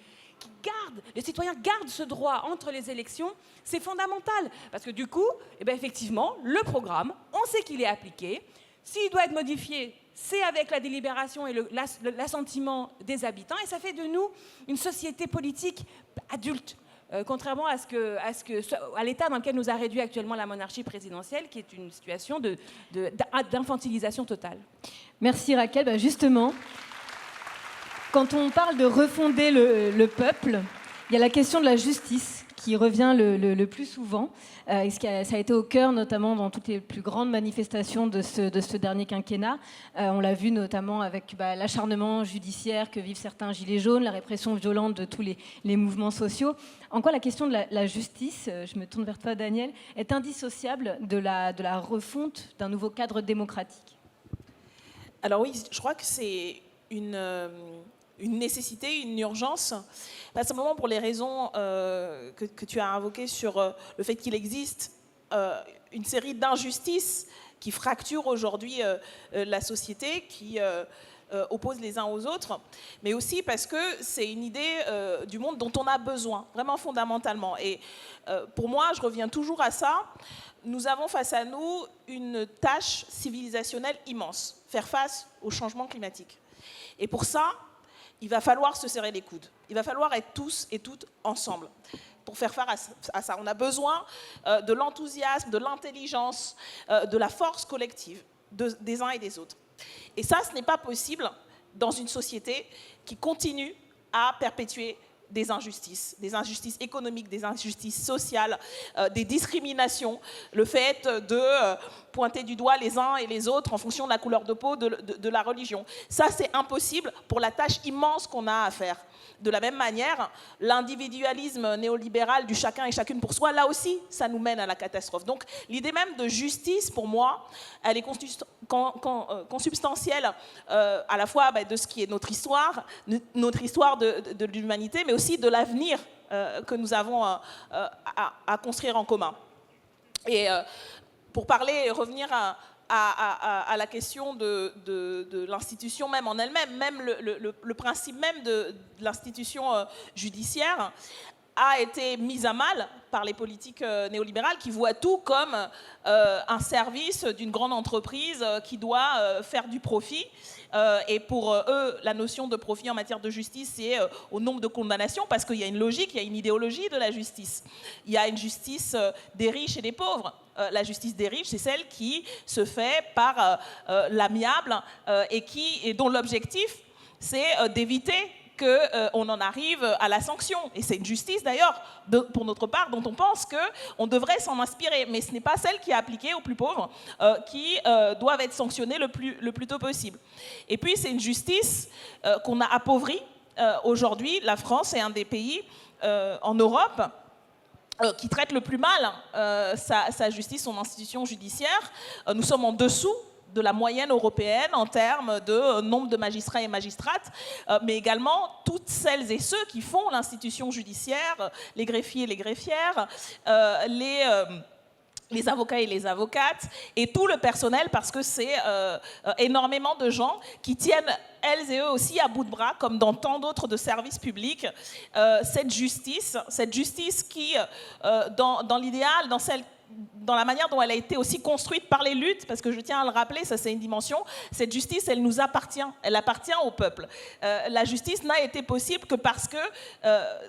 les citoyens gardent ce droit entre les élections, c'est fondamental. Parce que du coup, effectivement, le programme, on sait qu'il est appliqué. S'il doit être modifié, c'est avec la délibération et l'assentiment des habitants. Et ça fait de nous une société politique adulte, contrairement à l'état dans lequel nous a réduit actuellement la monarchie présidentielle, qui est une situation d'infantilisation totale. Merci Raquel. Justement, quand on parle de refonder le peuple, il y a la question de la justice qui revient le plus souvent. Ça a été au cœur, notamment dans toutes les plus grandes manifestations de ce dernier quinquennat. On l'a vu notamment avec l'acharnement judiciaire que vivent certains gilets jaunes, la répression violente de tous les mouvements sociaux. En quoi la question de la justice, je me tourne vers toi Daniel, est indissociable de la refonte d'un nouveau cadre démocratique? Alors oui, je crois que c'est une nécessité, une urgence, pas simplement pour les raisons que tu as invoquées sur le fait qu'il existe une série d'injustices qui fracturent aujourd'hui la société, qui opposent les uns aux autres, mais aussi parce que c'est une idée du monde dont on a besoin, vraiment fondamentalement. Et pour moi, je reviens toujours à ça, nous avons face à nous une tâche civilisationnelle immense, faire face au changement climatique. Et pour ça, il va falloir se serrer les coudes. Il va falloir être tous et toutes ensemble pour faire face à ça. On a besoin de l'enthousiasme, de l'intelligence, de la force collective des uns et des autres. Et ça, ce n'est pas possible dans une société qui continue à perpétuer des injustices économiques, des injustices sociales, des discriminations, le fait de pointer du doigt les uns et les autres en fonction de la couleur de peau, de la religion. Ça, c'est impossible pour la tâche immense qu'on a à faire. De la même manière, l'individualisme néolibéral du chacun et chacune pour soi, là aussi, ça nous mène à la catastrophe. Donc, l'idée même de justice, pour moi, elle est consubstantielle à la fois de ce qui est notre histoire de l'humanité, mais aussi de l'avenir que nous avons à construire en commun. Et pour parler et revenir à la question de l'institution même en elle-même, même le principe même de l'institution judiciaire a été mise à mal par les politiques néolibérales qui voient tout comme un service d'une grande entreprise qui doit faire du profit. Et pour eux, la notion de profit en matière de justice, c'est au nombre de condamnations, parce qu'il y a une logique, il y a une idéologie de la justice. Il y a une justice des riches et des pauvres. La justice des riches, c'est celle qui se fait par l'amiable et dont l'objectif, c'est d'éviter qu'on en arrive à la sanction. Et c'est une justice, d'ailleurs, pour notre part, dont on pense qu'on devrait s'en inspirer. Mais ce n'est pas celle qui est appliquée aux plus pauvres, qui doivent être sanctionnés le plus tôt possible. Et puis, c'est une justice qu'on a appauvrie. Aujourd'hui, la France est un des pays en Europe qui traite le plus mal sa justice, son institution judiciaire. Nous sommes en dessous de la moyenne européenne en termes de nombre de magistrats et magistrates, mais également toutes celles et ceux qui font l'institution judiciaire, les greffiers et les greffières, les avocats et les avocates, et tout le personnel, parce que c'est énormément de gens qui tiennent, elles et eux aussi, à bout de bras, comme dans tant d'autres de services publics, cette justice qui, dans l'idéal, dans la manière dont elle a été aussi construite par les luttes, parce que je tiens à le rappeler, ça c'est une dimension, cette justice, elle nous appartient, elle appartient au peuple. La justice n'a été possible que parce que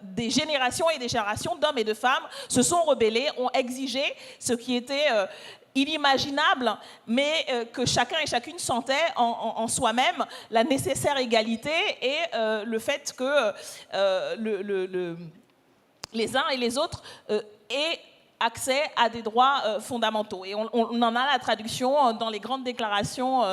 des générations et des générations d'hommes et de femmes se sont rebellés, ont exigé ce qui était inimaginable, mais que chacun et chacune sentait en soi-même, la nécessaire égalité et le fait que les uns et les autres aient accès à des droits fondamentaux. Et on en a la traduction dans les grandes déclarations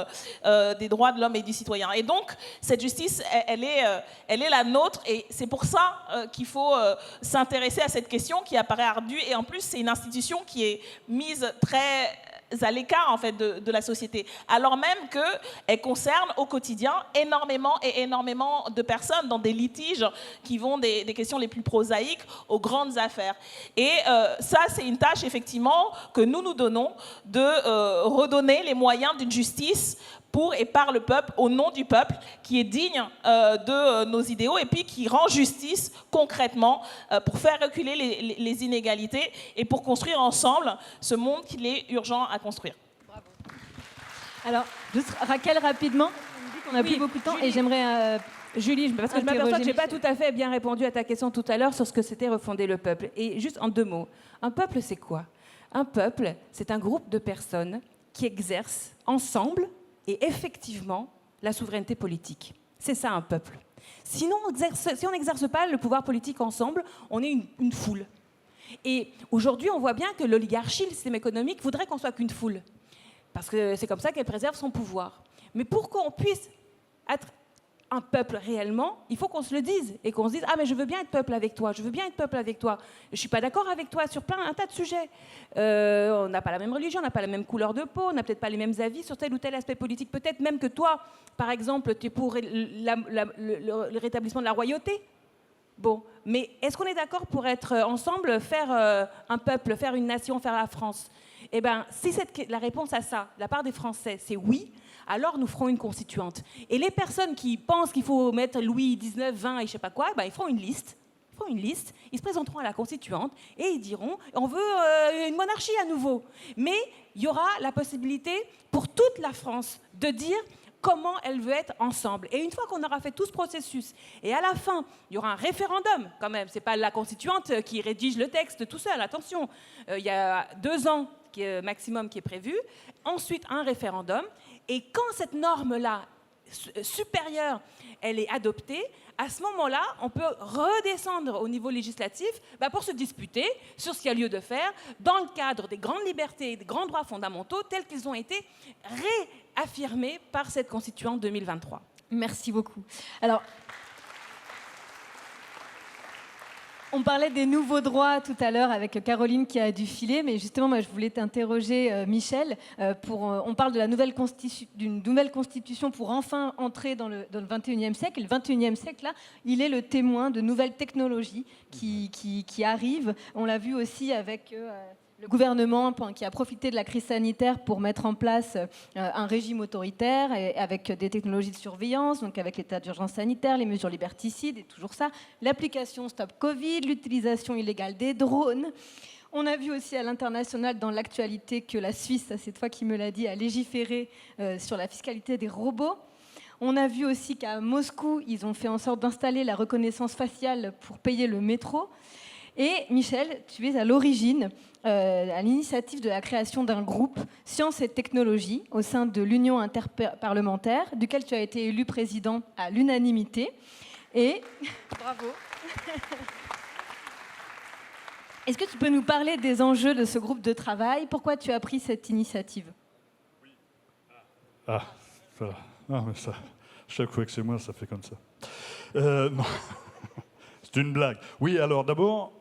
des droits de l'homme et du citoyen. Et donc, cette justice, elle est la nôtre, et c'est pour ça qu'il faut s'intéresser à cette question qui apparaît ardue. Et en plus, c'est une institution qui est mise très à l'écart en fait de la société, alors même qu'elle concerne au quotidien énormément de personnes dans des litiges qui vont des questions les plus prosaïques aux grandes affaires. Et ça, c'est une tâche effectivement que nous nous donnons de redonner les moyens d'une justice pour et par le peuple, au nom du peuple, qui est digne de nos idéaux et puis qui rend justice concrètement pour faire reculer les inégalités et pour construire ensemble ce monde qu'il est urgent à construire. Bravo. Alors, juste Raquel, rapidement, on dit qu'on n'a plus beaucoup de temps et j'aimerais Julie, parce que je m'aperçois que je n'ai pas tout à fait bien répondu à ta question tout à l'heure sur ce que c'était refonder le peuple. Et juste en 2 mots, un peuple, c'est quoi? Un peuple, c'est un groupe de personnes qui exercent ensemble et effectivement la souveraineté politique. C'est ça un peuple. Sinon, si on n'exerce pas le pouvoir politique ensemble, on est une foule. Et aujourd'hui, on voit bien que l'oligarchie, le système économique, voudrait qu'on soit qu'une foule. Parce que c'est comme ça qu'elle préserve son pouvoir. Mais pour qu'on puisse être un peuple réellement, il faut qu'on se le dise et qu'on se dise « Ah, mais je veux bien être peuple avec toi, je veux bien être peuple avec toi. Je ne suis pas d'accord avec toi sur un tas de sujets. On n'a pas la même religion, on n'a pas la même couleur de peau, on n'a peut-être pas les mêmes avis sur tel ou tel aspect politique. Peut-être même que toi, par exemple, tu es pour le rétablissement de la royauté. Bon, mais est-ce qu'on est d'accord pour être ensemble, faire un peuple, faire une nation, faire la France? Eh bien, si la réponse à ça, de la part des Français, c'est oui, alors nous ferons une constituante. Et les personnes qui pensent qu'il faut mettre Louis XIX, 20 et je ne sais pas quoi, ben, ils feront une liste. Ils se présenteront à la constituante et ils diront on veut une monarchie à nouveau. Mais il y aura la possibilité pour toute la France de dire comment elle veut être ensemble. Et une fois qu'on aura fait tout ce processus, et à la fin, il y aura un référendum quand même. C'est pas la constituante qui rédige le texte tout seul, attention. Il y a 2 ans maximum qui est prévu. Ensuite, un référendum. Et quand cette norme-là, supérieure, elle est adoptée, à ce moment-là, on peut redescendre au niveau législatif pour se disputer sur ce qu'il y a lieu de faire dans le cadre des grandes libertés et des grands droits fondamentaux tels qu'ils ont été réaffirmés par cette constituante 2023. Merci beaucoup. Alors, on parlait des nouveaux droits tout à l'heure avec Caroline qui a dû filer, mais justement, moi, je voulais t'interroger, Michel. On parle d'une nouvelle constitution pour enfin entrer dans le 21e siècle. Et le 21e siècle, là, il est le témoin de nouvelles technologies qui arrivent. On l'a vu aussi avec le gouvernement qui a profité de la crise sanitaire pour mettre en place un régime autoritaire et avec des technologies de surveillance, donc avec l'état d'urgence sanitaire, les mesures liberticides et toujours ça, l'application Stop Covid, l'utilisation illégale des drones. On a vu aussi à l'international dans l'actualité que la Suisse, c'est toi qui me l'as dit, a légiféré sur la fiscalité des robots. On a vu aussi qu'à Moscou, ils ont fait en sorte d'installer la reconnaissance faciale pour payer le métro. Et Michel, tu es à l'origine, à l'initiative de la création d'un groupe Sciences et Technologies au sein de l'Union interparlementaire, duquel tu as été élu président à l'unanimité. Et bravo. Est-ce que tu peux nous parler des enjeux de ce groupe de travail? Pourquoi tu as pris cette initiative? Ah, ça. Non, mais ça, chaque fois que c'est moi, ça fait comme ça. Non, c'est une blague. Oui, alors d'abord,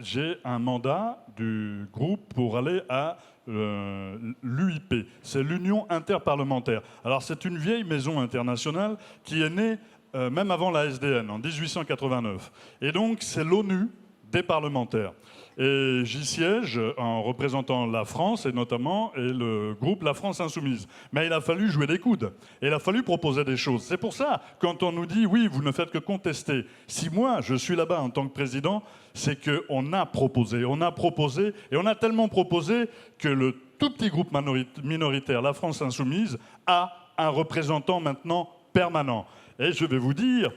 j'ai un mandat du groupe pour aller à l'UIP. C'est l'Union interparlementaire. Alors, c'est une vieille maison internationale qui est née même avant la SDN, en 1889. Et donc, c'est l'ONU des parlementaires. Et j'y siège en représentant la France et notamment le groupe La France Insoumise. Mais il a fallu jouer des coudes. Et il a fallu proposer des choses. C'est pour ça, quand on nous dit « oui, vous ne faites que contester », si moi, je suis là-bas en tant que président, c'est qu'on a proposé. On a proposé, et on a tellement proposé que le tout petit groupe minoritaire, La France Insoumise, a un représentant maintenant permanent. Et je vais vous dire...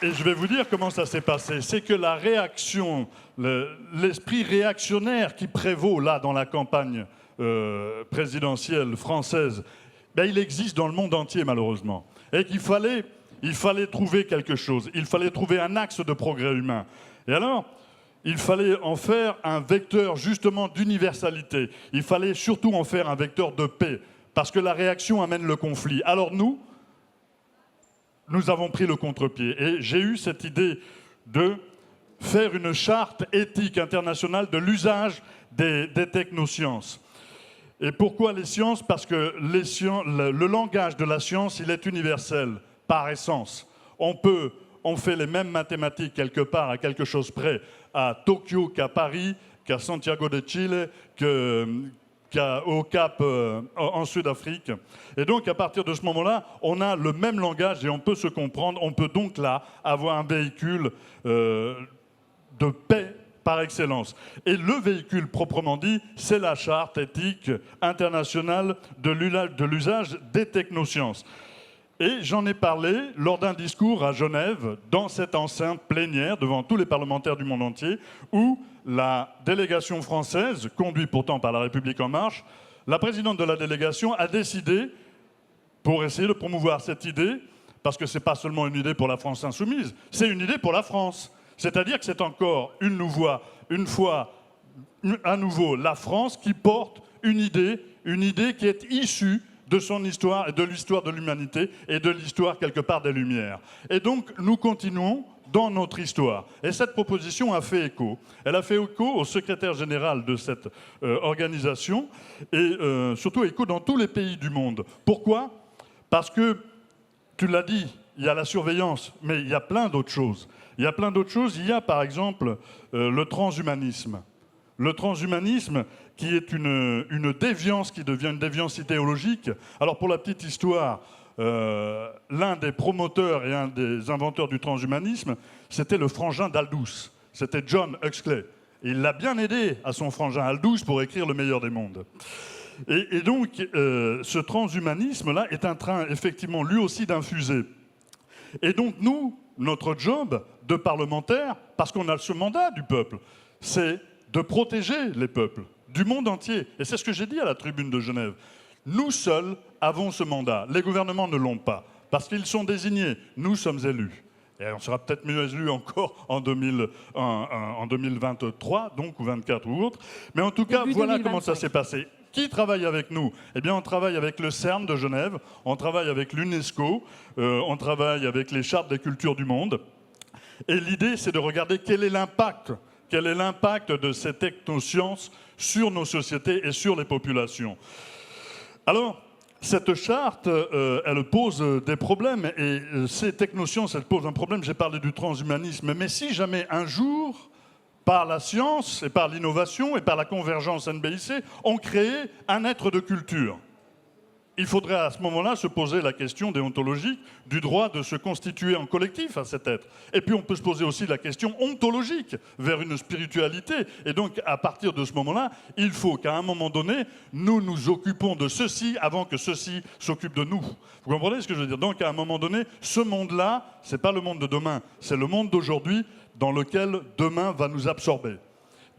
Et je vais vous dire comment ça s'est passé. C'est que la réaction, l'esprit réactionnaire qui prévaut là dans la campagne présidentielle française, ben, il existe dans le monde entier malheureusement. Et qu'il fallait trouver quelque chose. Il fallait trouver un axe de progrès humain. Et alors, il fallait en faire un vecteur justement d'universalité. Il fallait surtout en faire un vecteur de paix. Parce que la réaction amène le conflit. Alors nous avons pris le contre-pied. Et j'ai eu cette idée de faire une charte éthique internationale de l'usage des technosciences. Et pourquoi les sciences? Parce que le langage de la science, il est universel, par essence. On fait les mêmes mathématiques quelque part, à quelque chose près, à Tokyo qu'à Paris, qu'à Santiago de Chile, au Cap en Sud-Afrique. Et donc, à partir de ce moment-là, on a le même langage et on peut se comprendre. On peut donc là avoir un véhicule de paix par excellence. Et le véhicule proprement dit, c'est la charte éthique internationale de l'usage des technosciences. Et j'en ai parlé lors d'un discours à Genève, dans cette enceinte plénière, devant tous les parlementaires du monde entier, où la délégation française, conduite pourtant par La République En Marche, la présidente de la délégation a décidé, pour essayer de promouvoir cette idée, parce que ce n'est pas seulement une idée pour la France insoumise, c'est une idée pour la France. C'est-à-dire que c'est encore une fois à nouveau la France qui porte une idée qui est issue de son histoire et de l'histoire de l'humanité et de l'histoire quelque part des Lumières. Et donc nous continuons dans notre histoire. Et cette proposition a fait écho. Elle a fait écho au secrétaire général de cette organisation et surtout écho dans tous les pays du monde. Pourquoi ? Parce que, tu l'as dit, il y a la surveillance, mais il y a plein d'autres choses. Il y a plein d'autres choses. Il y a par exemple le transhumanisme. Le transhumanisme qui est une déviance qui devient une déviance idéologique. Alors pour la petite histoire, l'un des promoteurs et un des inventeurs du transhumanisme, c'était le frangin d'Aldous. C'était John Huxley. Et il l'a bien aidé à son frangin Aldous pour écrire Le meilleur des mondes. Et donc, ce transhumanisme-là est en train, effectivement, lui aussi d'infuser. Et donc, nous, notre job de parlementaires, parce qu'on a ce mandat du peuple, c'est de protéger les peuples du monde entier. Et c'est ce que j'ai dit à la tribune de Genève. Nous seuls avons ce mandat. Les gouvernements ne l'ont pas, parce qu'ils sont désignés. Nous sommes élus. Et on sera peut-être mieux élus encore en 2023, donc, ou 24 ou autre. Mais en tout cas, voilà comment ça s'est passé. Qui travaille avec nous ? Eh bien, on travaille avec le CERN de Genève, on travaille avec l'UNESCO, on travaille avec les chartes des cultures du monde. Et l'idée, c'est de regarder quel est l'impact de ces technosciences sur nos sociétés et sur les populations. Alors, cette charte, elle pose des problèmes, et ces technosciences, elles posent un problème. J'ai parlé du transhumanisme, mais si jamais un jour, par la science et par l'innovation et par la convergence NBIC, on crée un être de culture, il faudrait à ce moment-là se poser la question déontologique du droit de se constituer en collectif à cet être. Et puis on peut se poser aussi la question ontologique vers une spiritualité. Et donc à partir de ce moment-là, il faut qu'à un moment donné, nous nous occupons de ceci avant que ceci s'occupe de nous. Vous comprenez ce que je veux dire ? Donc à un moment donné, ce monde-là, ce n'est pas le monde de demain, c'est le monde d'aujourd'hui dans lequel demain va nous absorber.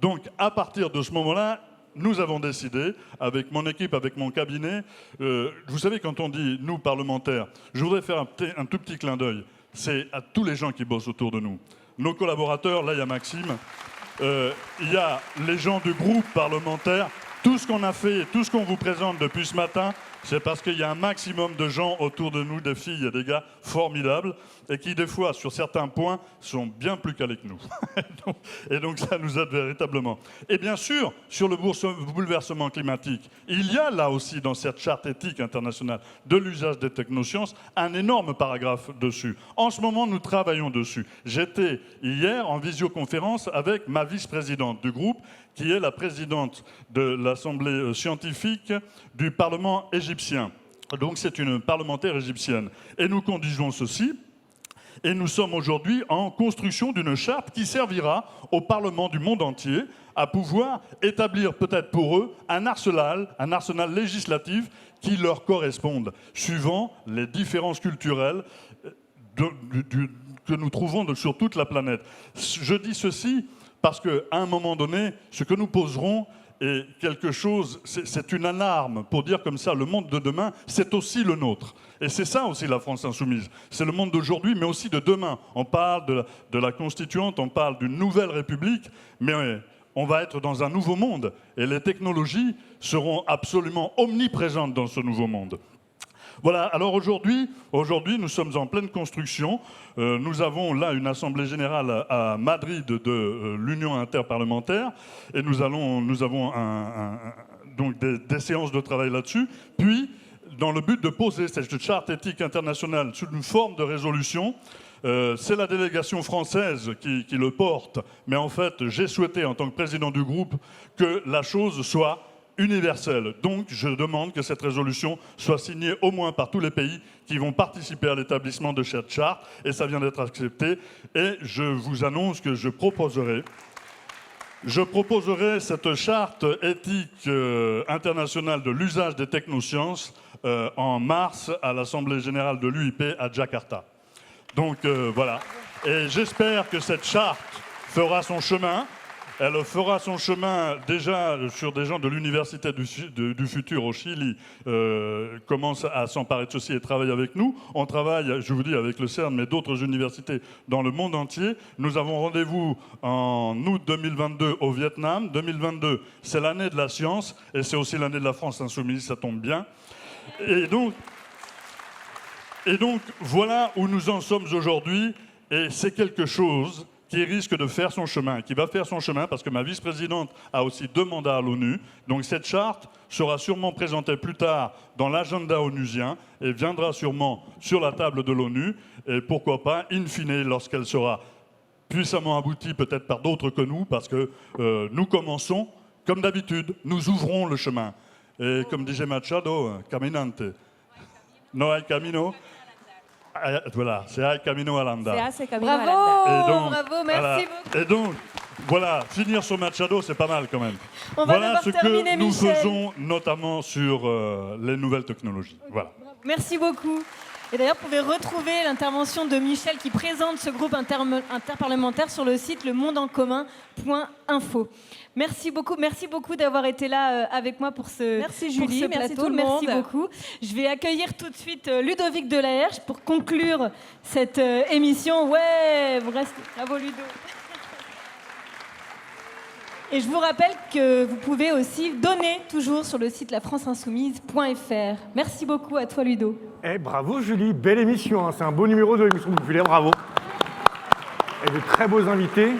Donc à partir de ce moment-là, nous avons décidé, avec mon équipe, avec mon cabinet, vous savez, quand on dit « nous, parlementaires », je voudrais faire un tout petit clin d'œil. C'est à tous les gens qui bossent autour de nous. Nos collaborateurs, là, il y a Maxime, il y a les gens du groupe parlementaire. Tout ce qu'on a fait et tout ce qu'on vous présente depuis ce matin, c'est parce qu'il y a un maximum de gens autour de nous, des filles et des gars formidables, et qui, des fois, sur certains points, sont bien plus calés que nous. Et donc, ça nous aide véritablement. Et bien sûr, sur le bouleversement climatique, il y a là aussi, dans cette charte éthique internationale de l'usage des technosciences, un énorme paragraphe dessus. En ce moment, nous travaillons dessus. J'étais hier en visioconférence avec ma vice-présidente du groupe, qui est la présidente de l'Assemblée scientifique du Parlement égyptien. Donc c'est une parlementaire égyptienne. Et nous conduisons ceci, et nous sommes aujourd'hui en construction d'une charte qui servira au Parlement du monde entier à pouvoir établir peut-être pour eux un arsenal législatif qui leur corresponde, suivant les différences culturelles que nous trouvons sur toute la planète. Je dis ceci parce qu'à un moment donné, ce que nous poserons est quelque chose, c'est une alarme pour dire comme ça, le monde de demain, c'est aussi le nôtre. Et c'est ça aussi la France insoumise. C'est le monde d'aujourd'hui, mais aussi de demain. On parle de la constituante, on parle d'une nouvelle république, mais on va être dans un nouveau monde. Et les technologies seront absolument omniprésentes dans ce nouveau monde. Voilà, alors aujourd'hui, nous sommes en pleine construction. Nous avons là une assemblée générale à Madrid de l'Union interparlementaire et nous avons donc des séances de travail là-dessus. Puis, dans le but de poser cette charte éthique internationale sous une forme de résolution, c'est la délégation française qui le porte. Mais en fait, j'ai souhaité, en tant que président du groupe, que la chose soit universelle. Donc, je demande que cette résolution soit signée au moins par tous les pays qui vont participer à l'établissement de cette charte, et ça vient d'être accepté. Et je vous annonce que je proposerai je proposerai cette charte éthique internationale de l'usage des technosciences en mars à l'Assemblée générale de l'UIP à Jakarta. Donc voilà. Et j'espère que cette charte fera son chemin. Elle fera son chemin déjà sur des gens de l'Université du Futur au Chili, commencent à s'emparer de ceci et travaillent avec nous. On travaille, je vous dis, avec le CERN, mais d'autres universités dans le monde entier. Nous avons rendez-vous en août 2022 au Vietnam. 2022, c'est l'année de la science et c'est aussi l'année de la France insoumise, ça tombe bien. Et donc, voilà où nous en sommes aujourd'hui et c'est quelque chose qui risque de faire son chemin, qui va faire son chemin parce que ma vice-présidente a aussi 2 mandats à l'ONU. Donc cette charte sera sûrement présentée plus tard dans l'agenda onusien et viendra sûrement sur la table de l'ONU. Et pourquoi pas, in fine, lorsqu'elle sera puissamment aboutie, peut-être par d'autres que nous, parce que nous commençons, comme d'habitude, nous ouvrons le chemin. Et comme disait Machado, caminante. No hay camino. Voilà, c'est Al Camino Alanda. C'est Camino Alanda. Bravo, merci voilà. beaucoup. Et donc, voilà, finir sur Machado, c'est pas mal quand même. On va voilà ce que nous Michel. faisons, notamment sur les nouvelles technologies. Voilà. Merci beaucoup. Et d'ailleurs, vous pouvez retrouver l'intervention de Michel qui présente ce groupe interparlementaire sur le site lemondeencommun.info. Merci beaucoup d'avoir été là avec moi pour ce, merci Julie, pour ce merci plateau. tout le monde. Merci beaucoup. Je vais accueillir tout de suite Ludovic Delaherche pour conclure cette émission. Ouais, vous restez. Bravo Ludo. Et je vous rappelle que vous pouvez aussi donner toujours sur le site lafranceinsoumise.fr. Merci beaucoup à toi Ludo. Bravo Julie, belle émission, hein. C'est un beau numéro de l'émission populaire, bravo. Et de très beaux invités.